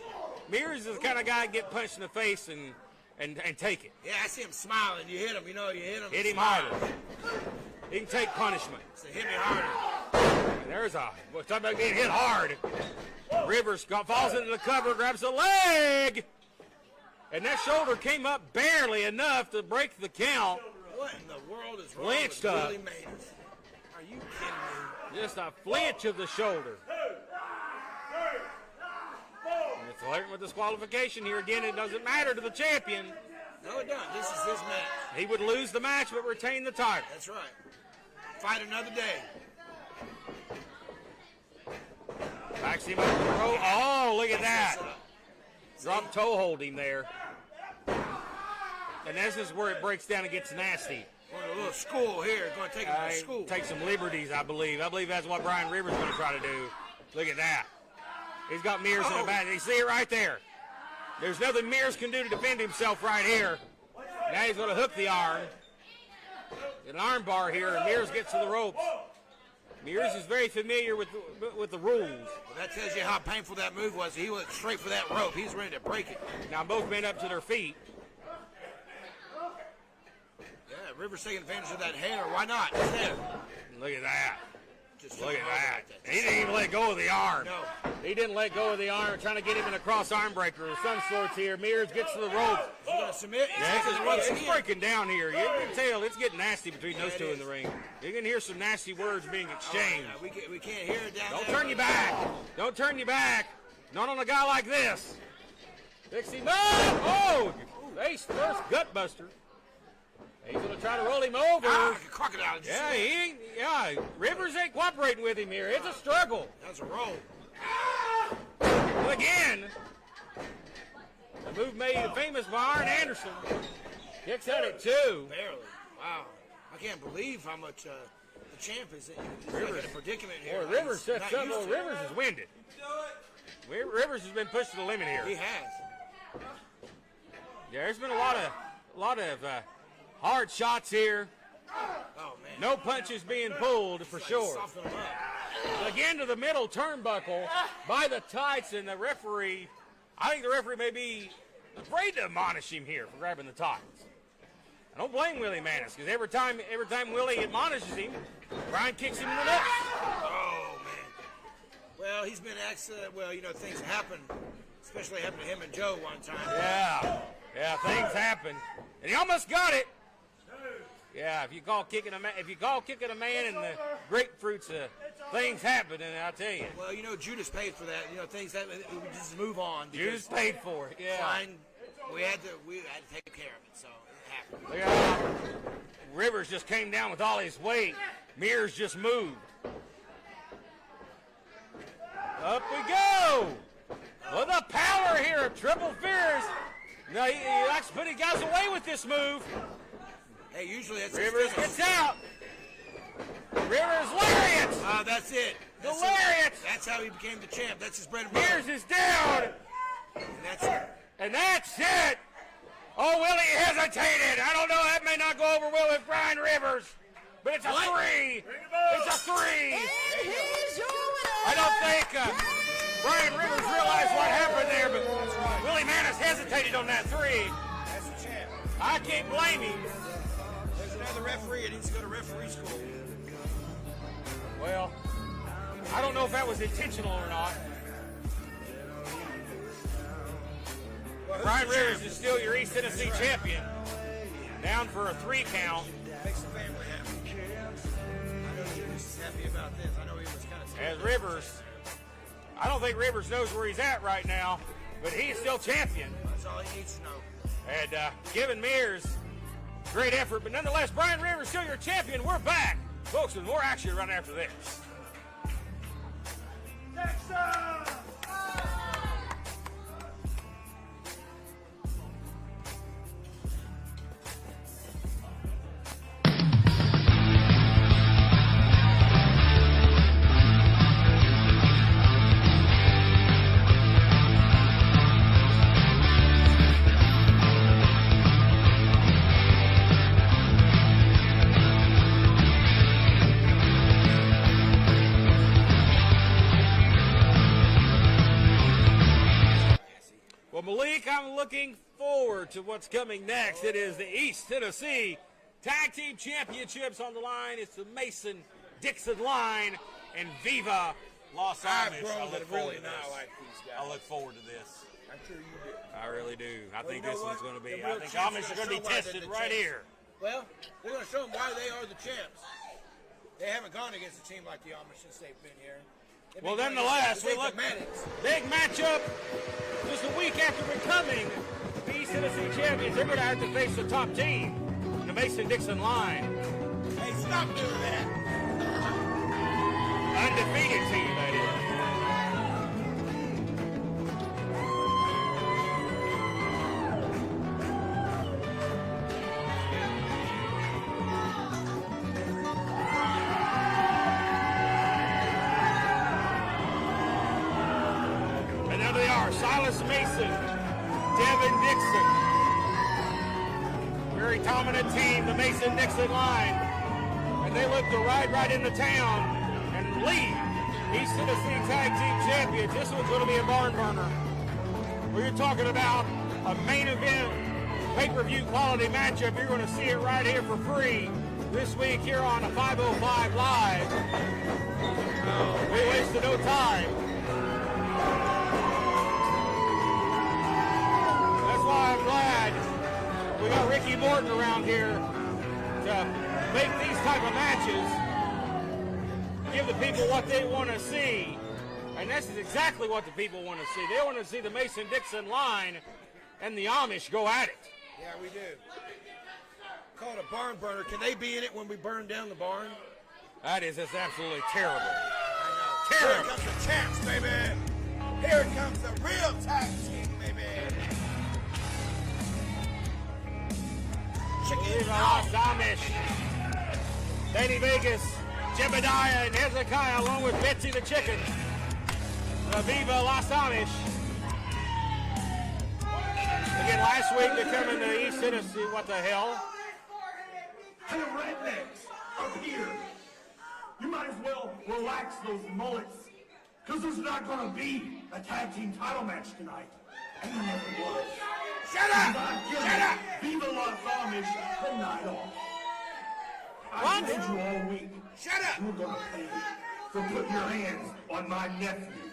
Mears is the kind of guy to get punched in the face and take it.
Yeah, I see him smiling. You hit him, you hit him.
Hit him harder. He can take punishment.
So hit me harder.
There's we're talking about getting hit hard. Rivers falls into the cover, grabs the leg. And that shoulder came up barely enough to break the count.
What in the world is wrong
Flinched
with
up.
Willie Mays? Are you kidding me?
Just a flinch of the shoulder. And it's flirting with disqualification here again. It doesn't matter to the champion.
No, it doesn't. This is his match.
He would lose the match but retain the title.
That's right. Fight another day.
Backs him up the rope. Oh, look at that. Drop toe hold him there. And this is where it breaks down and gets nasty.
Going to a little school here. Going to take him to school.
Take some liberties, I believe. I believe that's what Brian Rivers is going to try to do. Look at that. He's got Mears in the back. You see it right there. There's nothing Mears can do to defend himself right here. Now he's going to hook the arm. An arm bar here, and Mears gets to the ropes. Mears is very familiar with the rules.
Well, that tells you how painful that move was. He went straight for that rope. He's ready to break it.
Now both men up to their feet.
Yeah, Rivers taking advantage of that hair. Why not? His hair.
Look at that.
Just
Look at
flip him over
that.
like that.
He didn't even let go of the arm.
No.
He didn't let go of the arm, trying to get him in a cross arm breaker of some sorts here. Mears gets to the ropes.
He's going to submit.
Yeah, it's breaking down here. You can tell it's getting nasty between those two in the ring. You can hear some nasty words being exchanged.
Oh, yeah, we can't hear it down
Don't
there.
turn your back. Don't turn your back. Not on a guy like this. Picks him up. Oh, face first gut buster. He's going to try to roll him over.
Like a crocodile.
Rivers ain't cooperating with him here. It's a struggle.
That's a roll.
Well, again, the move made famous by Arn Anderson. Kicks at it too.
Barely. Wow. I can't believe how much the champ is in a predicament here.
Boy, Rivers
He's
said
not used
something.
to it.
Rivers is winded. Rivers has been pushed to the limit here.
He has.
Yeah, there's been a lot of hard shots here.
Oh, man.
No punches being pulled for sure.
Soften him up.
Again to the middle turnbuckle by the tights, and the referee. I think the referee may be afraid to admonish him here for grabbing the tights. I don't blame Willie Manis, because every time Willie admonishes him, Brian kicks him in the nuts.
Oh, man. Well, he's been excellent. Well, things happen. Especially happened to him and Joe one time.
Yeah, things happen, and he almost got it. Yeah, if you call kicking a man in the grapefruits, things happen, and I tell you.
Well, Judas paid for that. Things that we just move on.
Judas paid for it. Yeah.
Fine. We had to take care of it, so it happened.
Look how Rivers just came down with all his weight. Mears just moved. Up we go. Well, the power here of Triple Fierce. Now he likes to put his guys away with this move.
Hey, usually that's
Rivers gets out. Rivers, lariat!
That's it.
The lariat!
That's how he became the champ. That's his bread and
Mears
butter.
is down!
And that's it.
And that's it! Oh, Willie hesitated. I don't know. That may not go over well with Brian Rivers. But it's a 3. It's a 3.
And he's your winner.
I don't think Brian Rivers realized what happened there, but Willie Manis hesitated on that 3.
That's the champ.
I can't blame him.
There's another referee. It needs to go to referee school.
Well, I don't know if that was intentional or not.
Well,
Brian Rivers is still your East Tennessee champion. Down for a 3 count.
Makes the family happy. I know he was happy about this. I know he was kind of sad.
As Rivers, I don't think Rivers knows where he's at right now, but he's still champion.
That's all he needs to know.
And giving Mears great effort, but nonetheless, Brian Rivers still your champion. We're back, folks, with more action right after this. Texas! Well, Malik, I'm looking forward to what's coming next. It is the East Tennessee Tag Team Championships on the line. It's the Mason-Dixon line and Viva Los Amish. I look forward to this. I look forward to this.
I'm sure you do.
I really do. I think
you know
this one's
what?
going to be.
The
I
real
think
champs
Amish are
gonna
going to be
show why they're
tested
the
right
champs.
here.
Well, they're going to show them why they are the champs. They haven't gone against a team like the Amish since they've been here. They've
Well,
been
nonetheless, we
going
look
against the
big matchup. Just a week after becoming the East Tennessee champions, they're going to have to face the top team, the Mason-Dixon line.
Hey, stop doing that.
Undefeated team, that is. And there they are, Silas Mason, Devin Dixon. Very dominant team, the Mason-Dixon line. And they look to ride right into town and lead East Tennessee Tag Team Champions. This one's going to be a barn burner. We're talking about a main event, pay-per-view quality matchup. You're going to see it right here for free this week here on a 505 Live. We wasted no time. That's why I'm glad we got Ricky Morton around here to make these type of matches, give the people what they want to see. And this is exactly what the people want to see. They want to see the Mason-Dixon line and the Amish go at it.
Yeah, we do. Call it a barn burner. Can they be in it when we burn down the barn?
That's absolutely terrible.
I know.
Terrible.
Here comes the champs, baby. Here comes the real tag team, baby.
Viva Los Amish. Danny Vegas, Jebediah, and Hezekiah, along with Betsy the Chicken. Viva Los Amish. Again, last week they come into East Tennessee. What the hell?
Hey, rednecks, up here. You might as well relax those mullets, because there's not going to be a tag team title match tonight. And there never was.
Shut up!
Shut up! Viva Los Amish the night off. I told you all week.
Shut up!
You're going to pay for putting your hands on my nephew.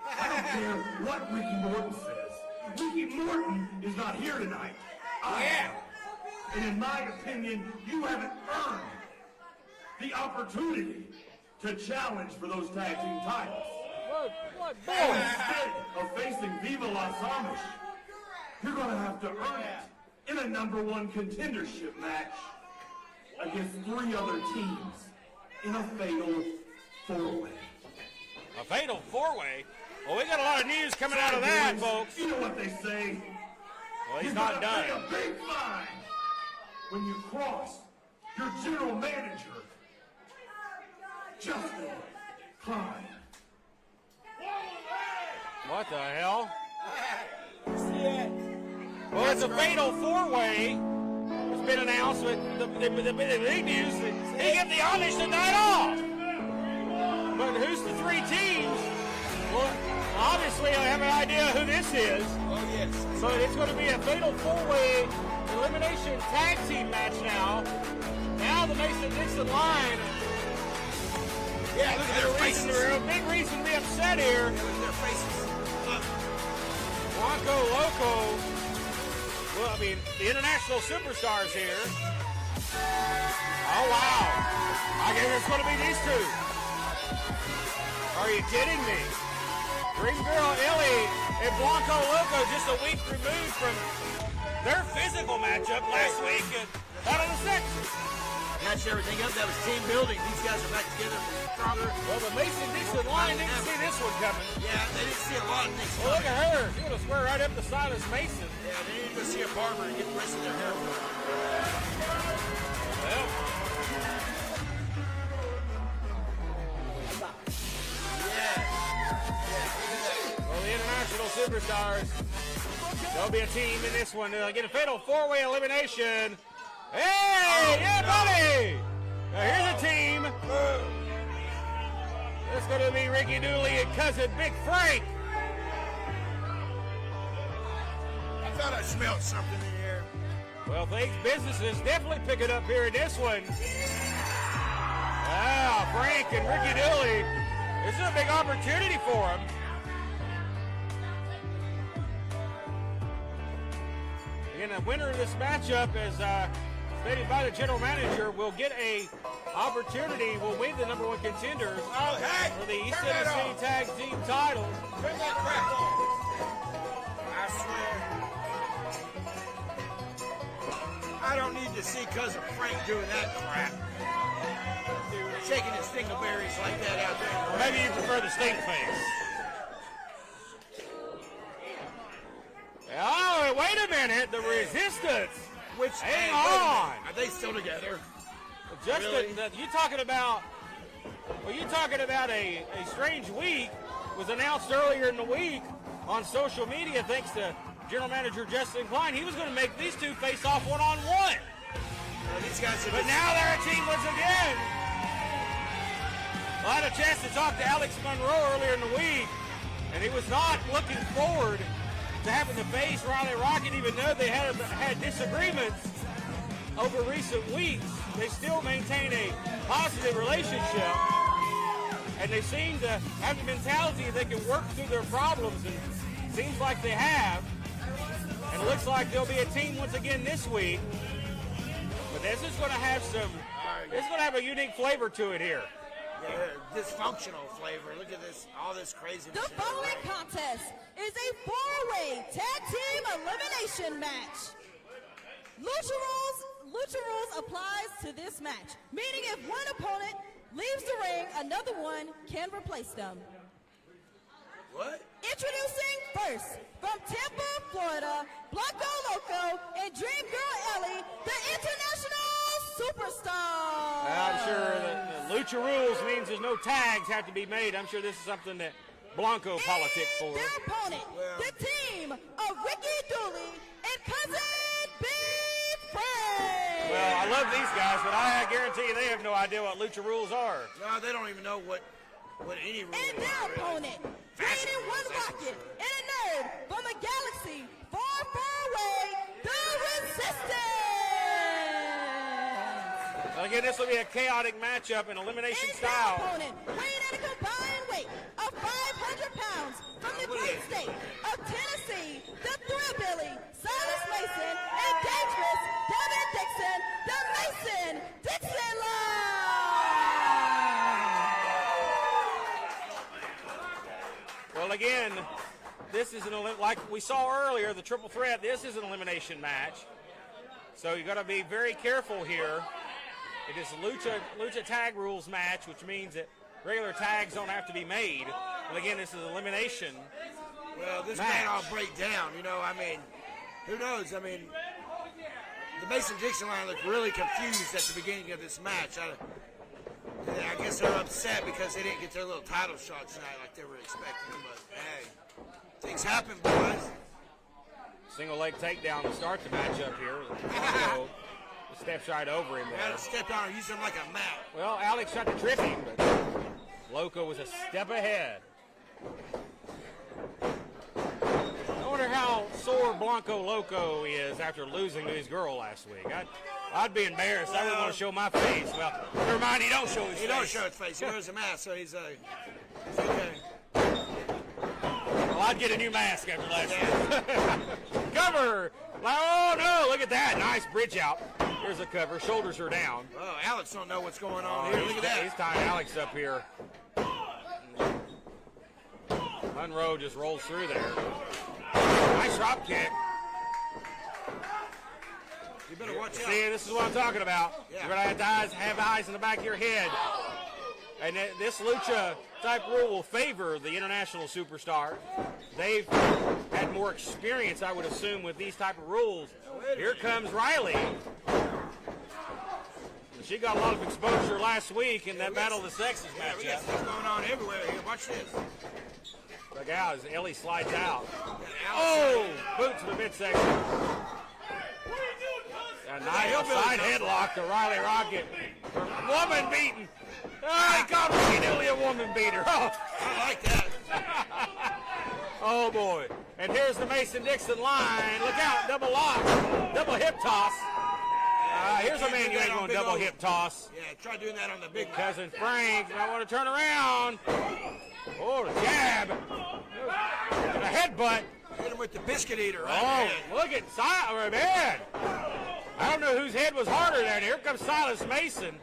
I don't care what Ricky Morton says. Ricky Morton is not here tonight. I am. And in my opinion, you haven't earned the opportunity to challenge for those tag team titles. Instead of facing Viva Los Amish, you're going to have to earn it in a #1 contendership match against 3 other teams in a fatal 4-way.
A fatal 4-way? Well, we got a lot of news coming out of that, folks.
You know what they say.
Well, he's
You
not
gotta
done.
pay a big fine when you cross your general manager Justin Klein.
What the hell? Well, it's a fatal four-way. It's been announced, but the big news that he get the Amish to night off. But who's the three teams? Well, obviously I have an idea who this is.
Oh, yes.
But it's going to be a fatal four-way elimination tag team match now. Now the Mason-Dixon line.
Yeah, look at their faces.
There's a big reason to be upset here.
Yeah, look at their faces. Look.
Bronco Loco. Well, I mean, the international superstars here. Oh, wow. I guess it's going to be these two. Are you kidding me? Dream Girl Ellie and Blanco Loco just a week removed from their physical matchup last week at Battle of the Sexes.
Matched everything up. That was team building. These guys are back together stronger.
Well, the Mason-Dixon line didn't see this one coming.
Yeah, they didn't see a lot of things
Well, look
coming.
at her. She's going to swear right up to Silas Mason.
Yeah, they need to go see a barber and get the rest of their hair.
Well, well, the international superstars, there'll be a team in this one. They'll get a fatal four-way elimination. Hey, yeah, buddy! Now here's a team. It's going to be Ricky Dooley and cousin Big Frank.
I thought I smelled something in here.
Well, things businesses definitely pick it up here in this one. Wow, Frank and Ricky Dooley. This is a big opportunity for them. Again, the winner of this matchup, as stated by the general manager, will get a opportunity, will win the number one contenders for the East Tennessee Tag Team title.
Turn that crap on. I swear. I don't need to see cousin Frank doing that crap. Shaking his dingleberries like that out there.
Or maybe you prefer the stink face. Oh, wait a minute. The Resistance.
Which,
Hang
wait a minute.
on.
Are they still together?
Justin,
Really?
you talking about a strange week was announced earlier in the week on social media thanks to General Manager Justin Klein. He was going to make these two face off one-on-one.
These guys are
But now they're a team once again. I had a chance to talk to Alex Monroe earlier in the week, and he was not looking forward to having to face Riley Rocket, even though they had disagreements over recent weeks. They still maintain a positive relationship, and they seem to have the mentality they can work through their problems, and it seems like they have. And it looks like there'll be a team once again this week. But this is going to have a unique flavor to it here.
Dysfunctional flavor. Look at this, all this craziness.
The following contest is a four-way tag team elimination match. Lucha rules applies to this match, meaning if one opponent leaves the ring, another one can replace them.
What?
Introducing first, from Tampa, Florida, Blanco Loco and Dream Girl Ellie, the international superstar.
I'm sure that the Lucha rules means there's no tags have to be made. I'm sure this is something that Blanco politic for.
Their opponent, the team of Ricky Dooley and cousin Big Frank.
Well, I love these guys, but I guarantee you they have no idea what Lucha rules are.
No, they don't even know what any rules
And their
are. Really.
opponent, Braden One Rocket and a nerd from a galaxy far, far away, the Resistance.
Well, again, this will be a chaotic matchup in elimination
And their
style.
opponent, weighing at a combined weight of 500 pounds from the great state of Tennessee, the Thrillbilly, Silas Mason, and dangerous Dominic Dixon, the Mason-Dixon Line.
Well, again, this is like we saw earlier, the triple threat. This is an elimination match, so you got to be very careful here. It is a lucha tag rules match, which means that regular tags don't have to be made. But again, this is elimination.
Well, this
match.
may all break down. You know, I mean, who knows? I mean, the Mason-Dixon line looked really confused at the beginning of this match. Yeah, I guess they're upset because they didn't get their little title shot tonight like they were expecting. But hey, things happen, boys.
Single leg takedown to start the matchup here. Loco steps right over him
Got
there.
to step down and use him like a mat.
Well, Alex tried to trip him, but Loco was a step ahead. I wonder how sore Blanco Loco is after losing to his girl last week. I'd be embarrassed. I wouldn't want to show my face. Well, never mind, he don't show his face.
He don't show his face. He wears a mask, so he's okay.
Well, I'd get a new mask after last week. Cover! Oh, no, look at that. Nice bridge out. There's a cover. Shoulders are down.
Oh, Alex don't know what's going on here. Look at that.
He's tying Alex up here. Monroe just rolls through there. Nice drop kick.
You better watch out.
See, this is what I'm talking about.
Yeah.
You're going to have eyes in the back of your head. And this lucha type rule will favor the international superstars. They've had more experience, I would assume, with these type of rules. Here comes Riley. She got a lot of exposure last week in that Battle of the Sexes matchup.
We got stuff going on everywhere here. Watch this.
Look out as Ellie slides out. Oh, boot to the midsection. A nice side headlock to Riley Rocket. Woman beaten. Oh, he called Ricky Dooley a woman beater. Oh.
I like that.
Oh, boy. And here's the Mason-Dixon line. Look out, double lock. Double hip toss. Here's a man you ain't going to double hip toss.
Yeah, try doing that on the big
Cousin Frank, I want to turn around. Oh, the jab. And a headbutt.
Hit him with the biscuit eater right
Oh, look at Silas, man. I don't know whose head was harder there. Here comes Silas Mason.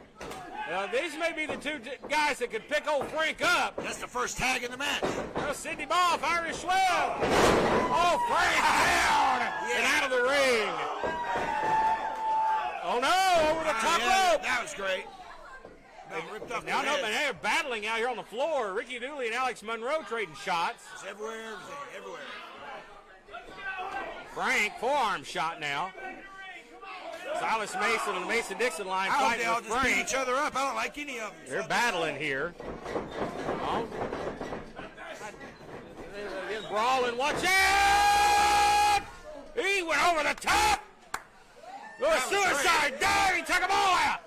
These may be the two guys that could pick old Frank up.
That's the first tag in the match.
There's Sidney Boff, Irish Swell. Oh, Frank down and out of the ring. Oh, no, over the top rope.
That was great. Ripped off
Now,
the
they're battling out here on the floor. Ricky Dooley and Alex Monroe trading shots.
It's everywhere, everywhere.
Frank, forearm shot now. Silas Mason and the Mason-Dixon line
I hope
fighting
they all
with
just beat
Frank.
each other up. I don't like any of them.
They're battling here. Oh. They're brawling. Watch out! He went over the top. A suicide dive. He took them all out.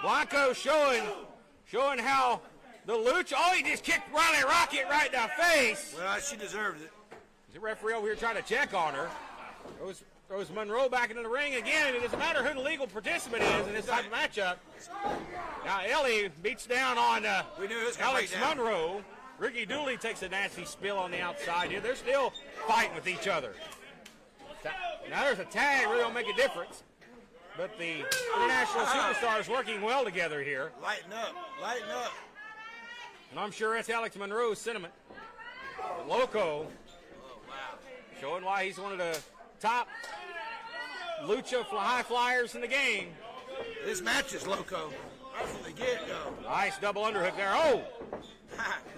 Blanco showing how the lucha. Oh, he just kicked Riley Rocket right in the face.
Well, she deserved it.
The referee over here trying to check on her. Throws Monroe back into the ring again. It doesn't matter who the legal participant is in this type of matchup. Now Ellie beats down on Alex Monroe. Ricky Dooley takes a nasty spill on the outside here. They're still fighting with each other. Now there's a tag, really don't make a difference. But the international superstars working well together here.
Lighten up, lighten up.
And I'm sure that's Alex Monroe's sentiment. Loco showing why he's one of the top lucha high flyers in the game.
This match is Loco. Right from the get-go.
Nice double underhook there. Oh!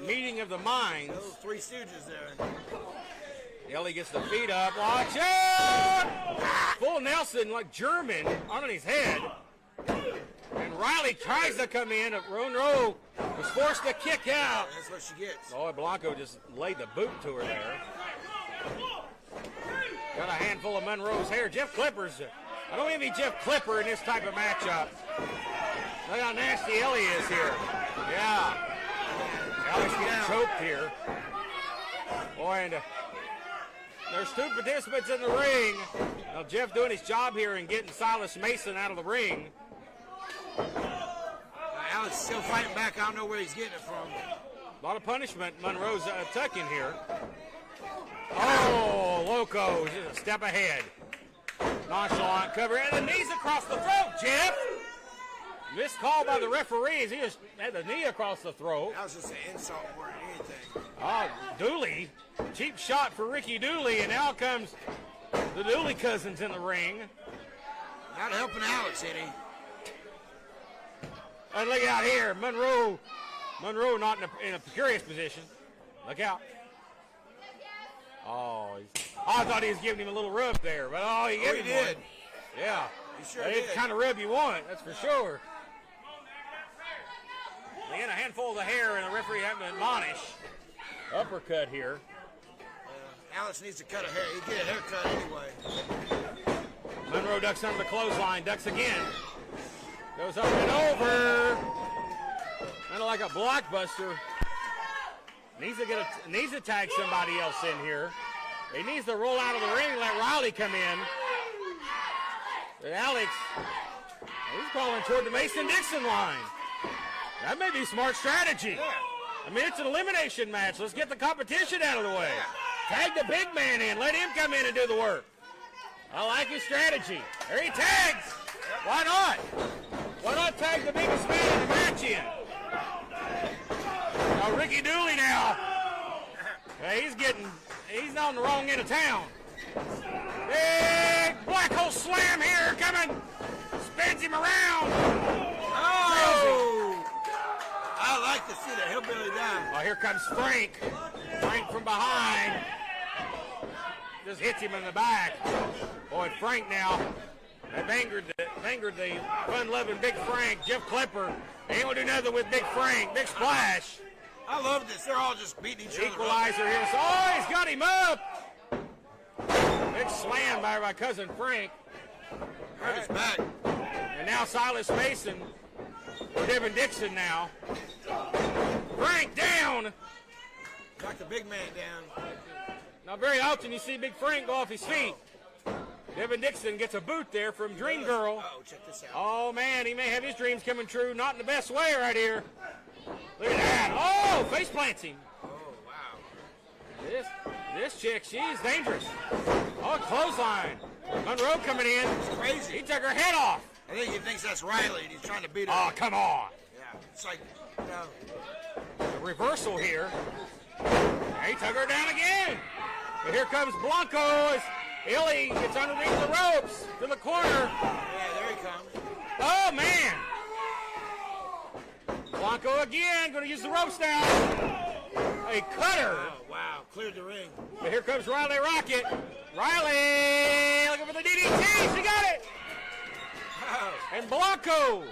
Meeting of the minds.
Those three stooges there.
Ellie gets the feet up. Watch out! Full Nelson, like German, on his head. And Riley tries to come in. Monroe was forced to kick out.
That's what she gets.
Oh, Blanco just laid the boot to her there. Got a handful of Monroe's hair. Jeff Clipper's. I don't envy Jeff Clipper in this type of matchup. Look how nasty Ellie is here. Yeah. Alex getting choked here. Boy, and there's two participants in the ring. Now Jeff doing his job here and getting Silas Mason out of the ring.
Alex still fighting back. I don't know where he's getting it from.
A lot of punishment. Monroe's tucking here. Oh, Loco, just a step ahead. Nonchalant cover, and the knees across the throat, Jeff. Missed call by the referees. He just had the knee across the throat.
That was just an insult more than anything.
Oh, Dooley. Cheap shot for Ricky Dooley, and now comes the Dooley cousins in the ring.
Not helping Alex any.
And look out here, Monroe not in a precarious position. Look out. Oh, I thought he was giving him a little rub there, but he did.
One.
Yeah.
He sure
That
did.
ain't the kind of rib you want, that's for sure. They had a handful of the hair, and the referee had to admonish. Uppercut here.
Alex needs to cut a hair. He get a haircut anyway.
Monroe ducks under the clothesline, ducks again. Goes up and over. Kind of like a blockbuster. Needs to tag somebody else in here. He needs to roll out of the ring and let Riley come in. But Alex, he's calling toward the Mason-Dixon line. That may be smart strategy. I mean, it's an elimination match. Let's get the competition out of the way. Tag the big man in. Let him come in and do the work. I like his strategy. There he tags. Why not? Why not tag the biggest man in the match in? Now Ricky Dooley now. He's on the wrong end of town. Big black hole slam here coming. Spins him around.
Oh! I like to see the hillbilly down.
Oh, here comes Frank. Frank from behind. Just hits him in the back. Boy, Frank now. They've angered the fun-loving Big Frank, Jeff Clipper. They ain't gonna do nothing with Big Frank. Big splash.
I love this. They're all just beating each other up.
Equalizer here. So, oh, he's got him up. Big slam by my cousin Frank.
Hurt his back.
And now Silas Mason. Devin Dixon now. Frank down.
Knock the big man down.
Now, very often you see Big Frank go off his feet. Devin Dixon gets a boot there from Dream Girl.
Oh, check this out.
Oh, man, he may have his dreams coming true. Not in the best way right here. Look at that. Oh, face plants him.
Oh, wow.
This chick, she's dangerous. Oh, clothesline. Monroe coming in.
It's crazy.
He took her head off.
I think he thinks that's Riley, and he's trying to beat her.
Oh, come on.
Yeah, it's like, you know.
A reversal here. He took her down again. But here comes Blanco as Illy gets underneath the ropes to the corner.
Yeah, there he comes.
Oh, man. Blanco again, going to use the ropes now. A cutter.
Oh, wow. Cleared the ring.
But here comes Riley Rocket. Riley looking for the DDT. She got it.
Wow.
And Blanco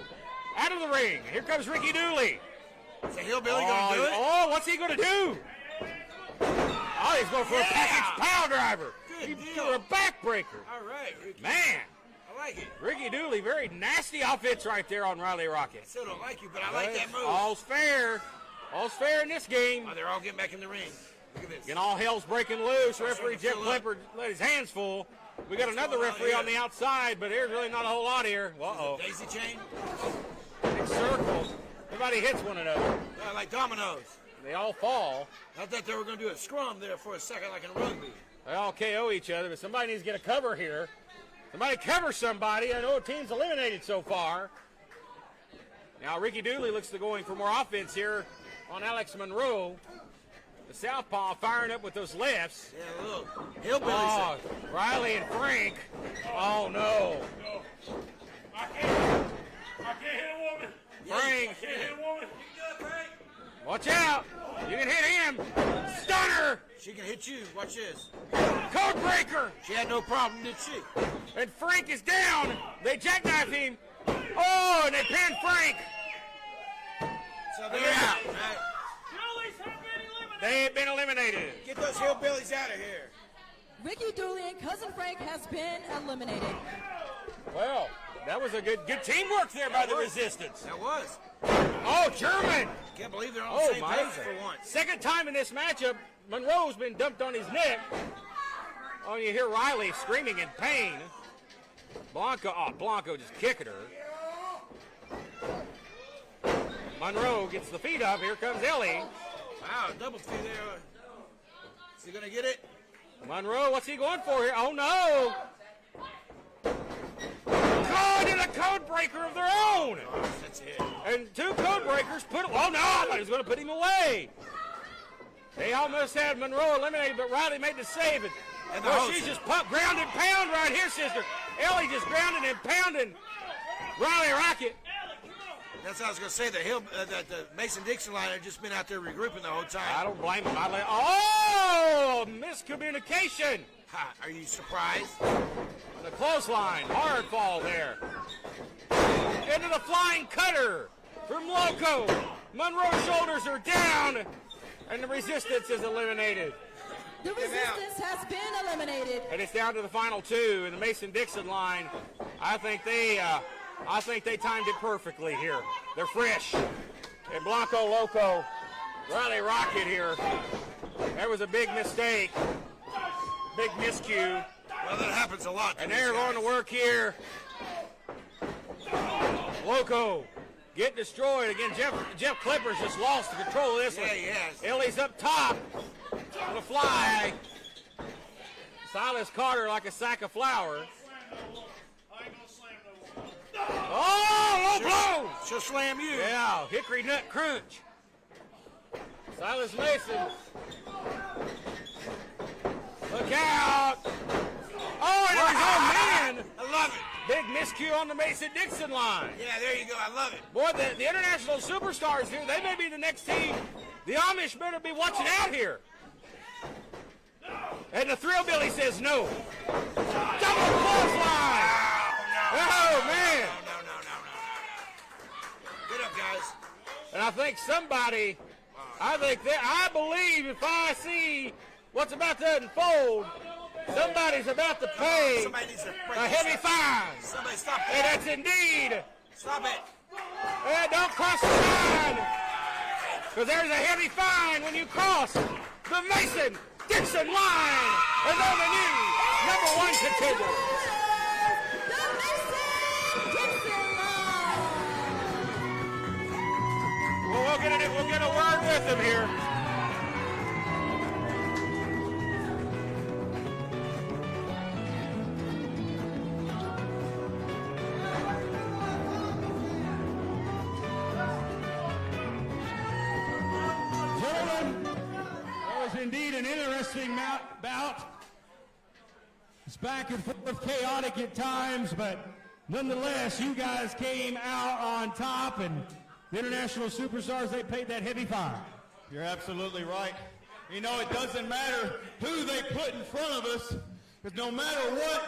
out of the ring. Here comes Ricky Dooley.
Is the hillbilly going to do it?
Oh, what's he going to do? Oh, he's going for a package power driver.
Good
He's
deal.
for a backbreaker.
All right, Ricky.
Man,
I like it.
Ricky Dooley, very nasty offense right there on Riley Rocket.
I still don't like you, but I like that move.
All's fair. All's fair in this game.
Oh, they're all getting back in the ring. Look at this.
And all hell's breaking loose. Referee
to
Jeff
fill
Clipper let his hands full. We got another
going on
referee
here?
on the outside, but there's really not a whole lot here. Uh-oh.
Daisy chain?
Big circle. Everybody hits one another.
Yeah, like dominoes.
They all fall.
I thought they were going to do a scrum there for a second like in rugby.
They all KO each other, but somebody needs to get a cover here. Somebody cover somebody. I know a team's eliminated so far. Now Ricky Dooley looks to going for more offense here on Alex Monroe. The southpaw firing up with those lefts.
Yeah, look. Hillbillies.
Oh, Riley and Frank. Oh, no.
I can't hit a woman.
Frank.
I can't hit a woman.
Watch out. You can hit him. Stunner.
She can hit you. Watch this.
Code breaker.
She had no problem, did she?
And Frank is down. They jackknife him. Oh, and they pin Frank.
So they're out, right?
They have been eliminated.
Get those hillbillies out of here.
Ricky Dooley and Cousin Frank has been eliminated.
Well, that was a good teamwork there by the Resistance.
That was.
Oh, German.
Can't believe they're on the
Oh,
same
my.
page for once.
Second time in this matchup, Monroe's been dumped on his neck. Oh, you hear Riley screaming in pain. Blanco just kicking her. Monroe gets the feet up. Here comes Ellie.
Wow, double feed there. Is he going to get it?
Monroe, what's he going for here? Oh, no. God, and a code breaker of their own.
Oh, that's it.
And two code breakers oh, no, I thought he was going to put him away. They almost had Monroe eliminated, but Riley made the save. And well, she's just ground and pound right here, sister. Ellie just grounding and pounding Riley Rocket.
That's what I was going to say. The Mason-Dixon line had just been out there regrouping the whole time.
I don't blame him. Oh, miscommunication.
Ha, are you surprised?
The clothesline, hard fall there. Into the flying cutter from Loco. Monroe's shoulders are down, and the resistance is eliminated.
The resistance has been eliminated.
And it's down to the final two in the Mason-Dixon line. I think they timed it perfectly here. They're fresh. And Blanco Loco really rock it here. That was a big mistake. Big miscue.
Well, that happens a lot.
And they're going to work here. Loco get destroyed. Again, Jeff Clippers just lost the control of this one.
Yeah, he has.
Ellie's up top on the fly. Silas Carter like a sack of flowers. Oh, low blow!
She'll slam you.
Yeah, hickory nut crunch. Silas Mason. Look out! Oh, and
Wow.
man!
I love it.
Big miscue on the Mason-Dixon line.
Yeah, there you go. I love it.
Boy, the international superstars here, they may be the next team. The Amish better be watching out here. And the Thrill Billy says no. Double clothesline! Oh, man!
No. Get up, guys.
And I think somebody, I believe if I see what's about to unfold, somebody's about to pay
Somebody needs to break
a
this
heavy
up.
fine.
Somebody stop
And
that.
that's indeed.
Stop it.
Don't cross the line. Because there's a heavy fine when you cross the Mason-Dixon line. And they're the new #1 contender.
The Mason-Dixon line.
Well, we'll get a word with them here.
Gentlemen, that was indeed an interesting bout. It's back and forth, chaotic at times, but nonetheless, you guys came out on top, and the international superstars, they paid that heavy fine.
You're absolutely right. You know, it doesn't matter who they put in front of us, because no matter what,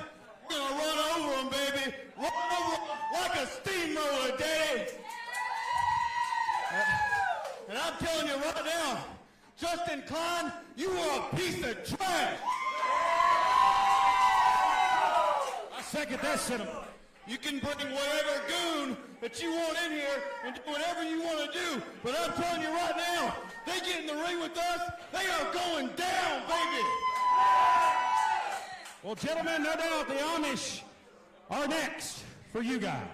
we're going to run over them, baby. Run over them like a steamroller, Daddy. And I'm telling you right now, Justin Klein, you are a piece of trash.
I second that sentiment.
You can bring whatever goon that you want in here and do whatever you want to do. But I'm telling you right now, they get in the ring with us, they are going down, baby.
Well, gentlemen, no doubt the Amish are next for you guys.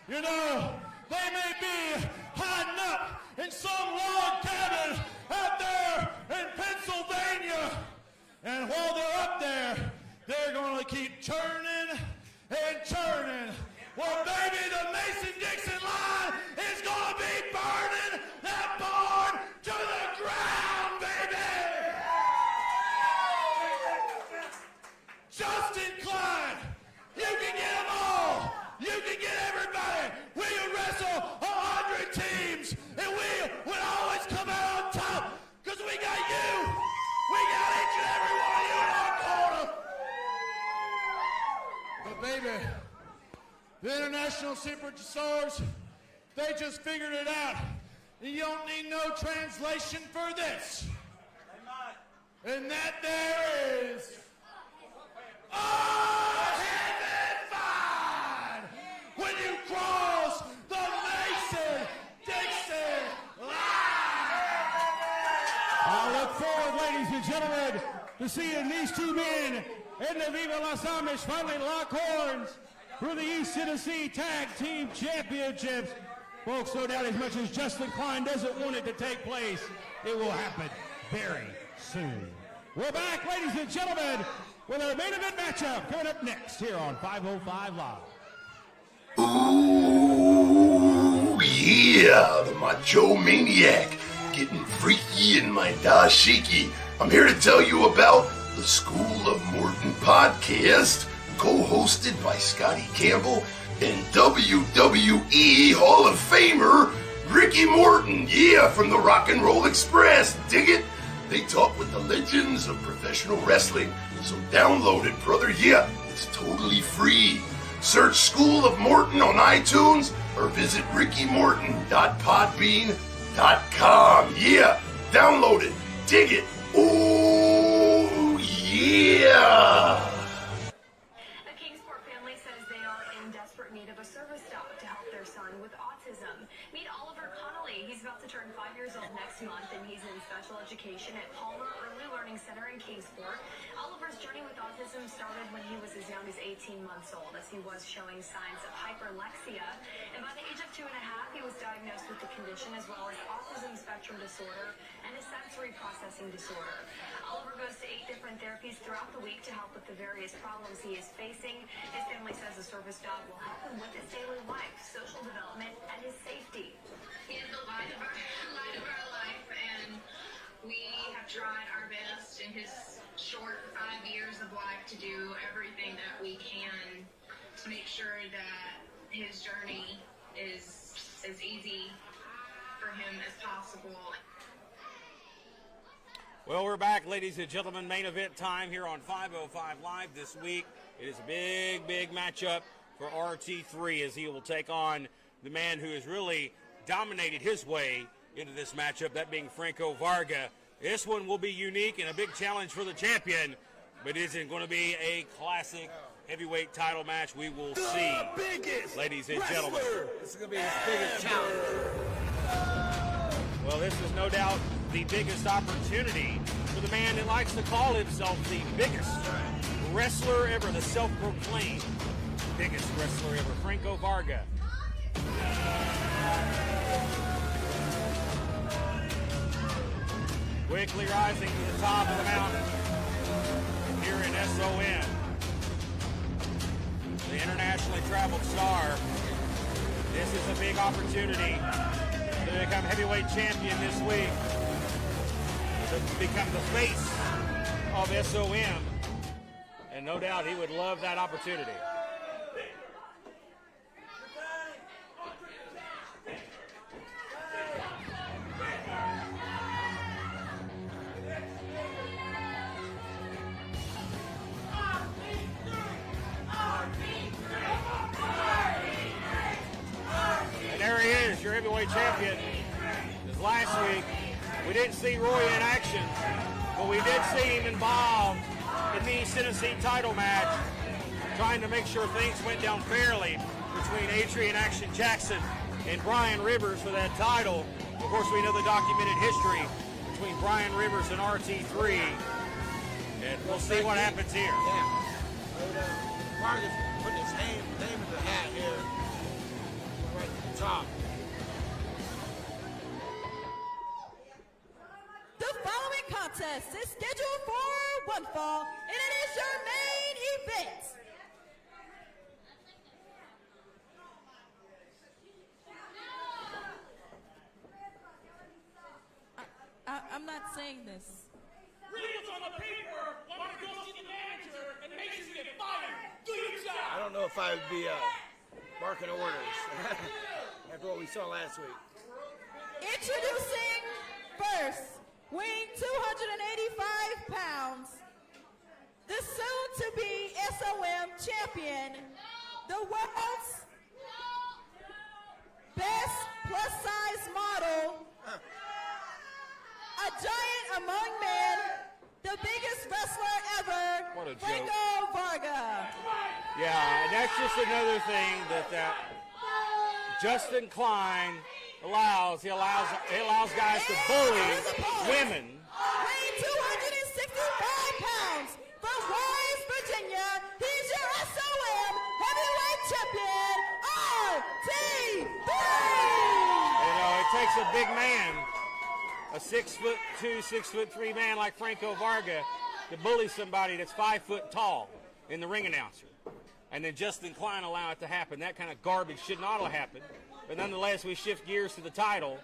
You know, they may be hiding up in some log cabin out there in Pennsylvania. And while they're up there, they're going to keep churning and churning. Well, baby, the Mason-Dixon line is going to be burning that barn to the ground, baby! Justin Klein, you can get them all. You can get everybody. We will wrestle 100 teams, and we will always come out on top because we got you. We got each and every one of you in our corner. But, baby, the international superstars, they just figured it out. You don't need no translation for this. And that there is a heaven fine when you cross the Mason-Dixon line.
I look forward, ladies and gentlemen, to seeing these two men in the Viva Las Amish finally lock horns for the East Tennessee Tag Team Championships. Folks, no doubt as much as Justin Klein doesn't want it to take place, it will happen very soon. We're back, ladies and gentlemen, with our main event matchup coming up next here on 505 Live.
Ooh, yeah, the Macho Maniac, getting freaky in my dashiki. I'm here to tell you about the School of Morton podcast, co-hosted by Scotty Campbell and WWE Hall of Famer Ricky Morton. Yeah, from the Rock and Roll Express. Dig it? They talk with the legends of professional wrestling. So download it, brother. Yeah, it's totally free. Search School of Morton on iTunes or visit rickymorton.podbean.com. Yeah, download it. Dig it. Oh, yeah.
The Kingsport family says they are in desperate need of a service dog to help their son with autism. Meet Oliver Connolly. He's about to turn 5 years old next month, and he's in special education at Palmer Early Learning Center in Kingsport. Oliver's journey with autism started when he was as young as 18 months old, as he was showing signs of hyperlexia. And by the age of 2.5, he was diagnosed with the condition, as well as autism spectrum disorder and a sensory processing disorder. Oliver goes to 8 different therapies throughout the week to help with the various problems he is facing. His family says a service dog will help him with his daily life, social development, and his safety.
He is the light of our life, and we have tried our best in his short 5 years of life to do everything that we can to make sure that his journey is as easy for him as possible.
Well, we're back, ladies and gentlemen. Main event time here on 505 Live this week. It is a big, big matchup for RT3 as he will take on the man who has really dominated his way into this matchup, that being Franco Varga. This one will be unique and a big challenge for the champion, but it isn't going to be a classic heavyweight title match. We will see, ladies and gentlemen.
This is going to be his biggest challenge.
Well, this is no doubt the biggest opportunity for the man that likes to call himself the biggest wrestler ever, the self-proclaimed biggest wrestler ever, Franco Varga. Quickly rising to the top of the mountain here in SOM. The internationally traveled star. This is a big opportunity to become heavyweight champion this week, to become the face of SOM, and no doubt he would love that opportunity. And there he is, your heavyweight champion. Because last week, we didn't see Roy in action, but we did see him involved in the East Tennessee title match, trying to make sure things went down fairly between Adrian Action Jackson and Brian Rivers for that title. Of course, we know the documented history between Brian Rivers and RT3, and we'll see what happens here.
Yeah. Varga's putting his name in the hat here, right to the top.
The following contest is scheduled for one fall, and it is your main event. I'm not saying this.
Read what's on the paper. Want to go see the manager and make sure you get fired. Do your job.
I don't know if I would be barking orders after what we saw last week.
Introducing first, weighing 285 pounds, the soon-to-be SOM champion, the world's best plus-size model, a giant among men, the biggest wrestler ever,
What a joke.
Franco Varga.
Yeah, and that's just another thing that Justin Klein allows. He allows guys to bully women.
Weighing 265 pounds, from Warren, Virginia, he's your SOM heavyweight champion, RT3.
You know, it takes a big man, a 6'2", 6'3" man like Franco Varga, to bully somebody that's 5 foot tall in the ring announcer. And then Justin Klein allow it to happen. That kind of garbage should not have happened. But nonetheless, we shift gears to the title.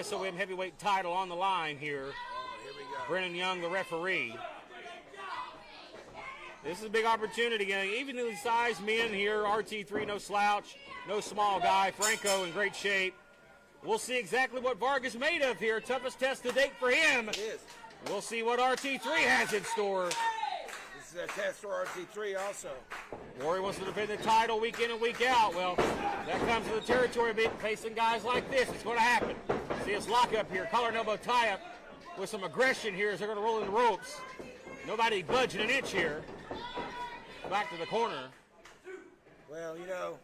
SOM heavyweight title on the line here.
Here we go.
Brennan Young, the referee. This is a big opportunity. Evenly sized men here. RT3, no slouch, no small guy. Franco in great shape. We'll see exactly what Varga's made of here. Toughest test to date for him.
It is.
We'll see what RT3 has in store.
This is a test for RT3 also.
Rory wants to defend the title week in and week out. Well, that comes with the territory of facing guys like this. It's going to happen. See us lock up here. Collar and elbow tie up with some aggression here as they're going to roll in the ropes. Nobody budging an inch here. Back to the corner.
Well, you know,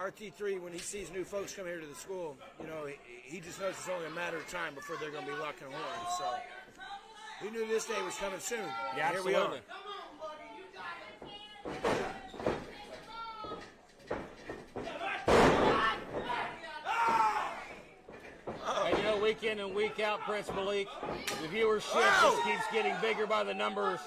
RT3, when he sees new folks come here to the school, you know, he just knows it's only a matter of time before they're going to be locking horns. So he knew this day was coming soon.
Yeah,
here
absolutely.
we are.
And you know, week in and week out, Prince Malik, the viewership just keeps getting bigger by the numbers.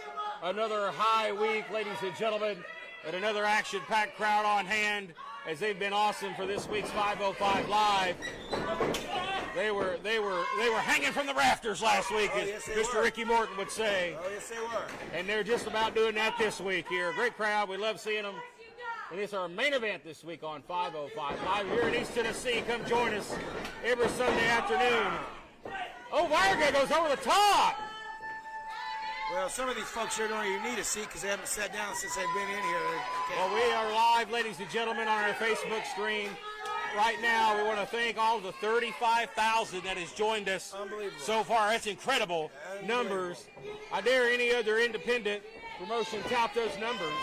Another high week, ladies and gentlemen, and another action-packed crowd on hand as they've been awesome for this week's 505 Live. They were hanging from the rafters last week, as
yes,
Mr. Ricky Morton would say.
Oh, yes, they were.
And they're just about doing that this week here. Great crowd. We love seeing them. And it's our main event this week on 505 Live here in East Tennessee. Come join us every Sunday afternoon. Oh, Varga goes over the top.
Well, some of these folks here don't even need a seat because they haven't sat down since they've been in here.
Well, we are live, ladies and gentlemen, on our Facebook stream. Right now, we want to thank all of the 35,000 that has joined us so far. That's incredible numbers. I dare any other independent promotion tout those numbers.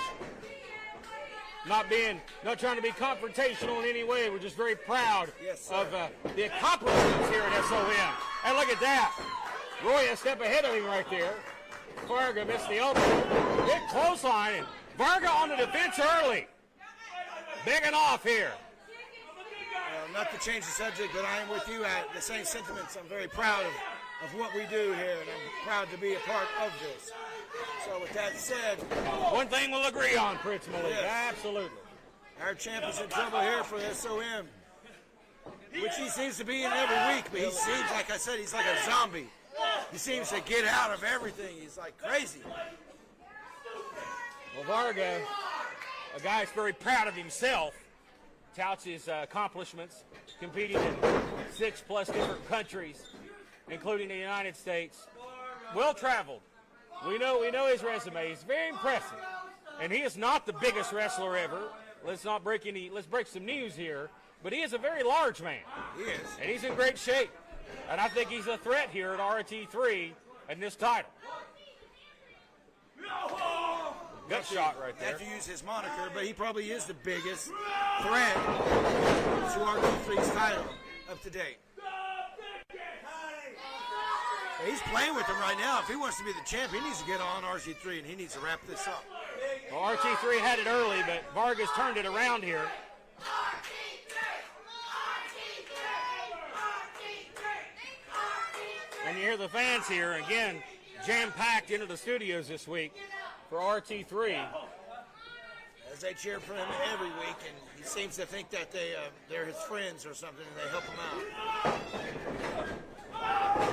Not trying to be confrontational in any way. We're just very proud of the accomplishments here at SOM. And look at that. Roy a step ahead of him right there. Varga missed the elbow. Big clothesline. And Varga on the defense early. Begging off here.
Not to change the subject, but I am with you at the same sentiments. I'm very proud of what we do here, and I'm proud to be a part of this. So with that said,
one thing we'll agree on, Prince Malik.
Yes.
Absolutely.
Our champ is in trouble here for the SOM, which he seems to be in every week, but he seems, like I said, he's like a zombie. He seems to get out of everything. He's like crazy.
Well, Varga, a guy that's very proud of himself, touts his accomplishments, competing in 6+ different countries, including the United States. Well-traveled. We know his resume. He's very impressive. And he is not the biggest wrestler ever. Let's break some news here. But he is a very large man.
He is.
And he's in great shape. And I think he's a threat here at RT3 in this title. Gut shot right there.
Have to use his moniker, but he probably is the biggest threat to RT3's title up to date. He's playing with him right now. If he wants to be the champ, he needs to get on RT3, and he needs to wrap this up.
Well, RT3 had it early, but Vargas turned it around here. And you hear the fans here, again, jam-packed into the studios this week for RT3.
As they cheer for him every week, and he seems to think that they're his friends or something, and they help him out.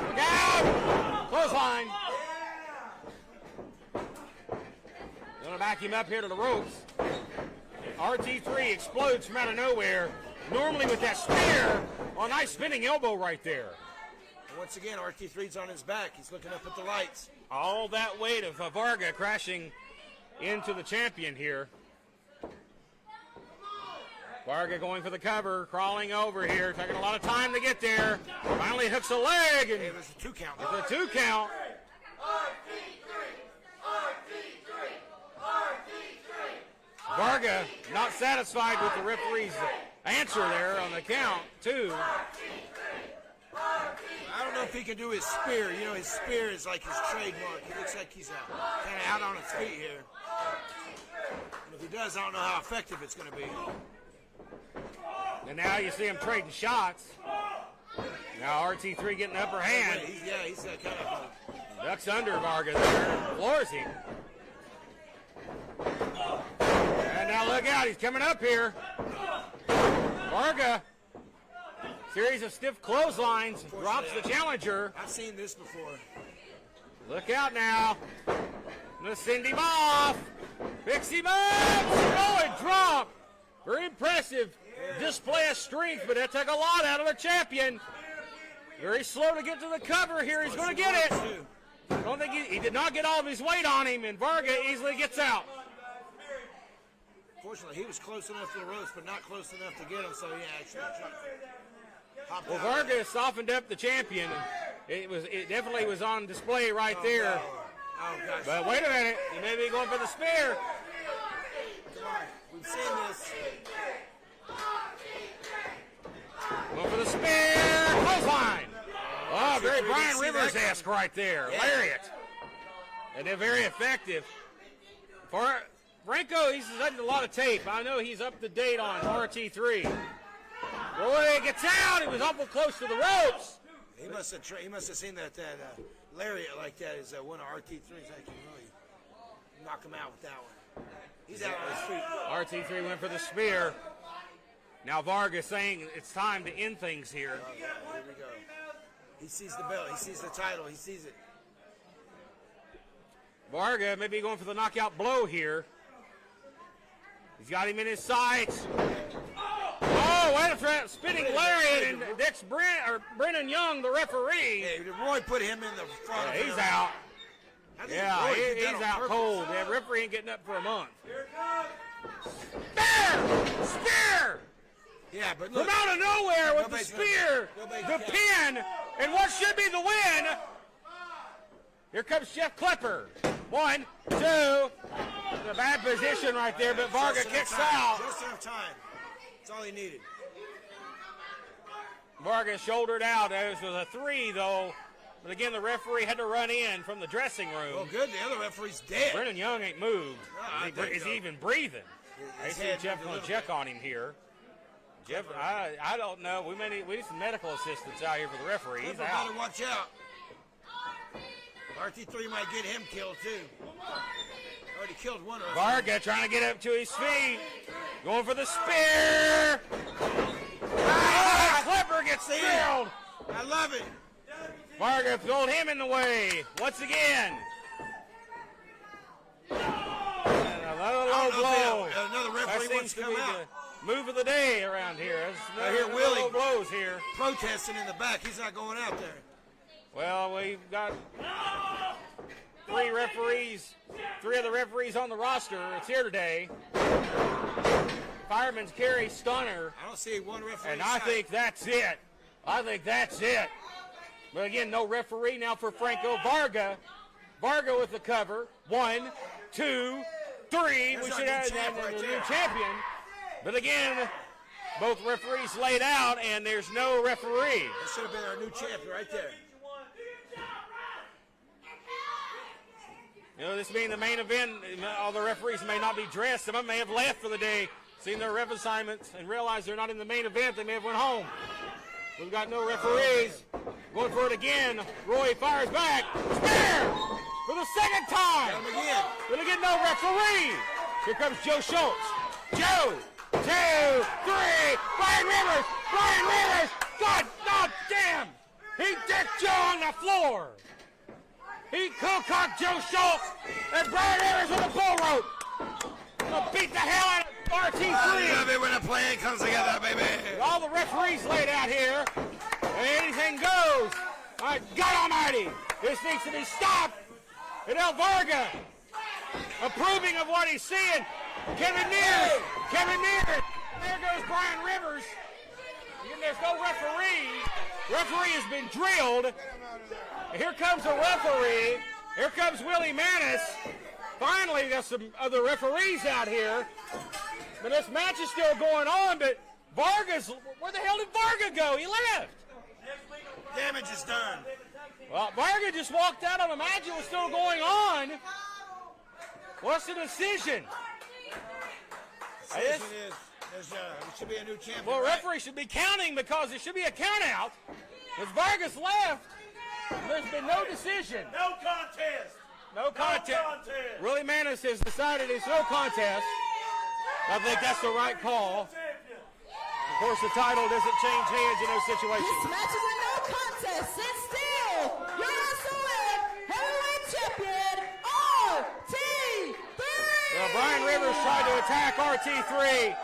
Look out! Clothesline. Going to back him up here to the ropes. RT3 explodes from out of nowhere, normally with that spear. Oh, nice spinning elbow right there.
Once again, RT3's on his back. He's looking up at the lights.
All that weight of Varga crashing into the champion here. Varga going for the cover, crawling over here, taking a lot of time to get there. Finally hooks a leg. And
it was a 2 count.
It's a 2 count. Varga not satisfied with the referee's answer there on the count, 2.
I don't know if he can do his spear. You know, his spear is like his trademark. He looks like he's kind of out on his feet here. And if he does, I don't know how effective it's going to be.
And now you see him trading shots. Now RT3 getting the upper hand.
He's that kind of...
Ducks under Varga there. Floors him. And now look out. He's coming up here. Varga. Series of stiff clotheslines. Drops the challenger.
I've seen this before.
Look out now. Gonna send him off. Picks him up. Oh, and drop. Very impressive display of strength, but that took a lot out of the champion. Very slow to get to the cover here. He's going to get it. I don't think he did not get all of his weight on him, and Varga easily gets out.
Fortunately, he was close enough to the ropes, but not close enough to get him, so he actually hopped
Well,
out.
Varga softened up the champion. It definitely was on display right there.
Oh, gosh.
But wait a minute, he may be going for the spear.
We've seen this.
Going for the spear. Clothesline. Oh, very Brian Rivers-esque right there.
Yeah.
Lariat. And they're very effective. For Franco, he's done a lot of tape. I know he's up to date on RT3. Roy gets out. He was awful close to the ropes.
He must have seen that lariat like that is one of RT3's. I can really knock him out with that one. He's out on his feet.
RT3 went for the spear. Now Varga saying it's time to end things here.
Here we go. He sees the belt. He sees the title. He sees it.
Varga may be going for the knockout blow here. He's got him in his sights. Oh, wait a minute. Spinning lariat, and Brennan Young, the referee.
Hey, Roy put him in the front.
Yeah, he's out. Yeah, he's out cold. The referee ain't getting up for a month. Spear! Spear!
Yeah, but look.
From out of nowhere with the spear, the pin, and what should be the win. Here comes Jeff Klepper. 1, 2. The bad position right there, but Varga kicks out.
Just enough time. That's all he needed.
Varga shouldered out. This was a 3, though. But again, the referee had to run in from the dressing room.
Well, good. The other referee's dead.
Brennan Young ain't moved.
No,
Is he even breathing? I see Jeff going to check on him here. Jeff, I don't know. We need some medical assistance out here for the referee. He's out.
Better watch out. RT3 might get him killed, too. Already killed one of us.
Varga trying to get up to his feet. Going for the spear. Klepper gets killed.
I love it.
Varga pulled him in the way once again. And another low blow.
Another referee
that
wants
seems
to
to
come
be
out.
the move of the day around here.
I hear Willie
low blows here.
protesting in the back. He's not going out there.
Well, we've got 3 referees, 3 of the referees on the roster. It's here today. Fireman's carry stunner.
I don't see one referee.
And I think that's it. But again, no referee now for Franco. Varga with the cover. 1, 2, 3. We should have the new champion. But again, both referees laid out, and there's no referee.
That should have been our new champion right there.
You know, this being the main event, all the referees may not be dressed. Some of them may have left for the day, seen their ref assignments, and realized they're not in the main event. They may have went home. We've got no referees. Going for it again. Roy fires back. Spear! For the second time. Gonna get no referee. Here comes Joe Schultz. Joe! 2, 3. Brian Rivers! God damn! He dicked Joe on the floor. He cocked Joe Schultz and Brian Rivers with a bull rope. Gonna beat the hell out of RT3.
I love it when a plan comes together, baby.
All the referees laid out here. And anything goes. My God Almighty. This needs to be stopped. And El Varga approving of what he's seeing. Kevin Mears. There goes Brian Rivers. And there's no referee. Referee has been drilled. Here comes a referee. Here comes Willie Manis. Finally, we got some other referees out here. But this match is still going on, but where the hell did Varga go? He left.
Damage is done.
Well, Varga just walked out of the match. It was still going on. What's the decision?
There should be a new champion.
Well, referee should be counting because there should be a count out. Because Vargas left. There's been no decision.
No contest.
No contest. Willie Manis has decided it's no contest. I think that's the right call. Of course, the title doesn't change hands in those situations.
This match is a no contest. Sit still. Your SOM heavyweight champion, RT3.
tried to attack RT3.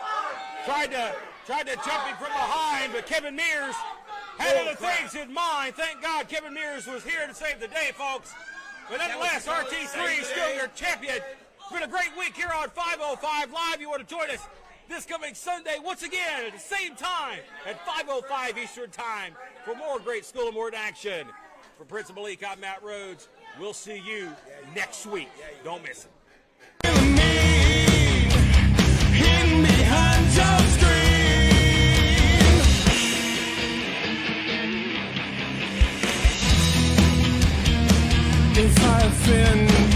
Tried to jump him from behind, but Kevin Mears had other things in mind. Thank God Kevin Mears was here to save the day, folks. But nonetheless, RT3 still your champion. It's been a great week here on 505 Live. You want to join us this coming Sunday once again at the same time at 5:05 Eastern Time for more great School of Morton action. For Principal Malik, I'm Matt Rhodes. We'll see you next week. Don't miss it.
If I offend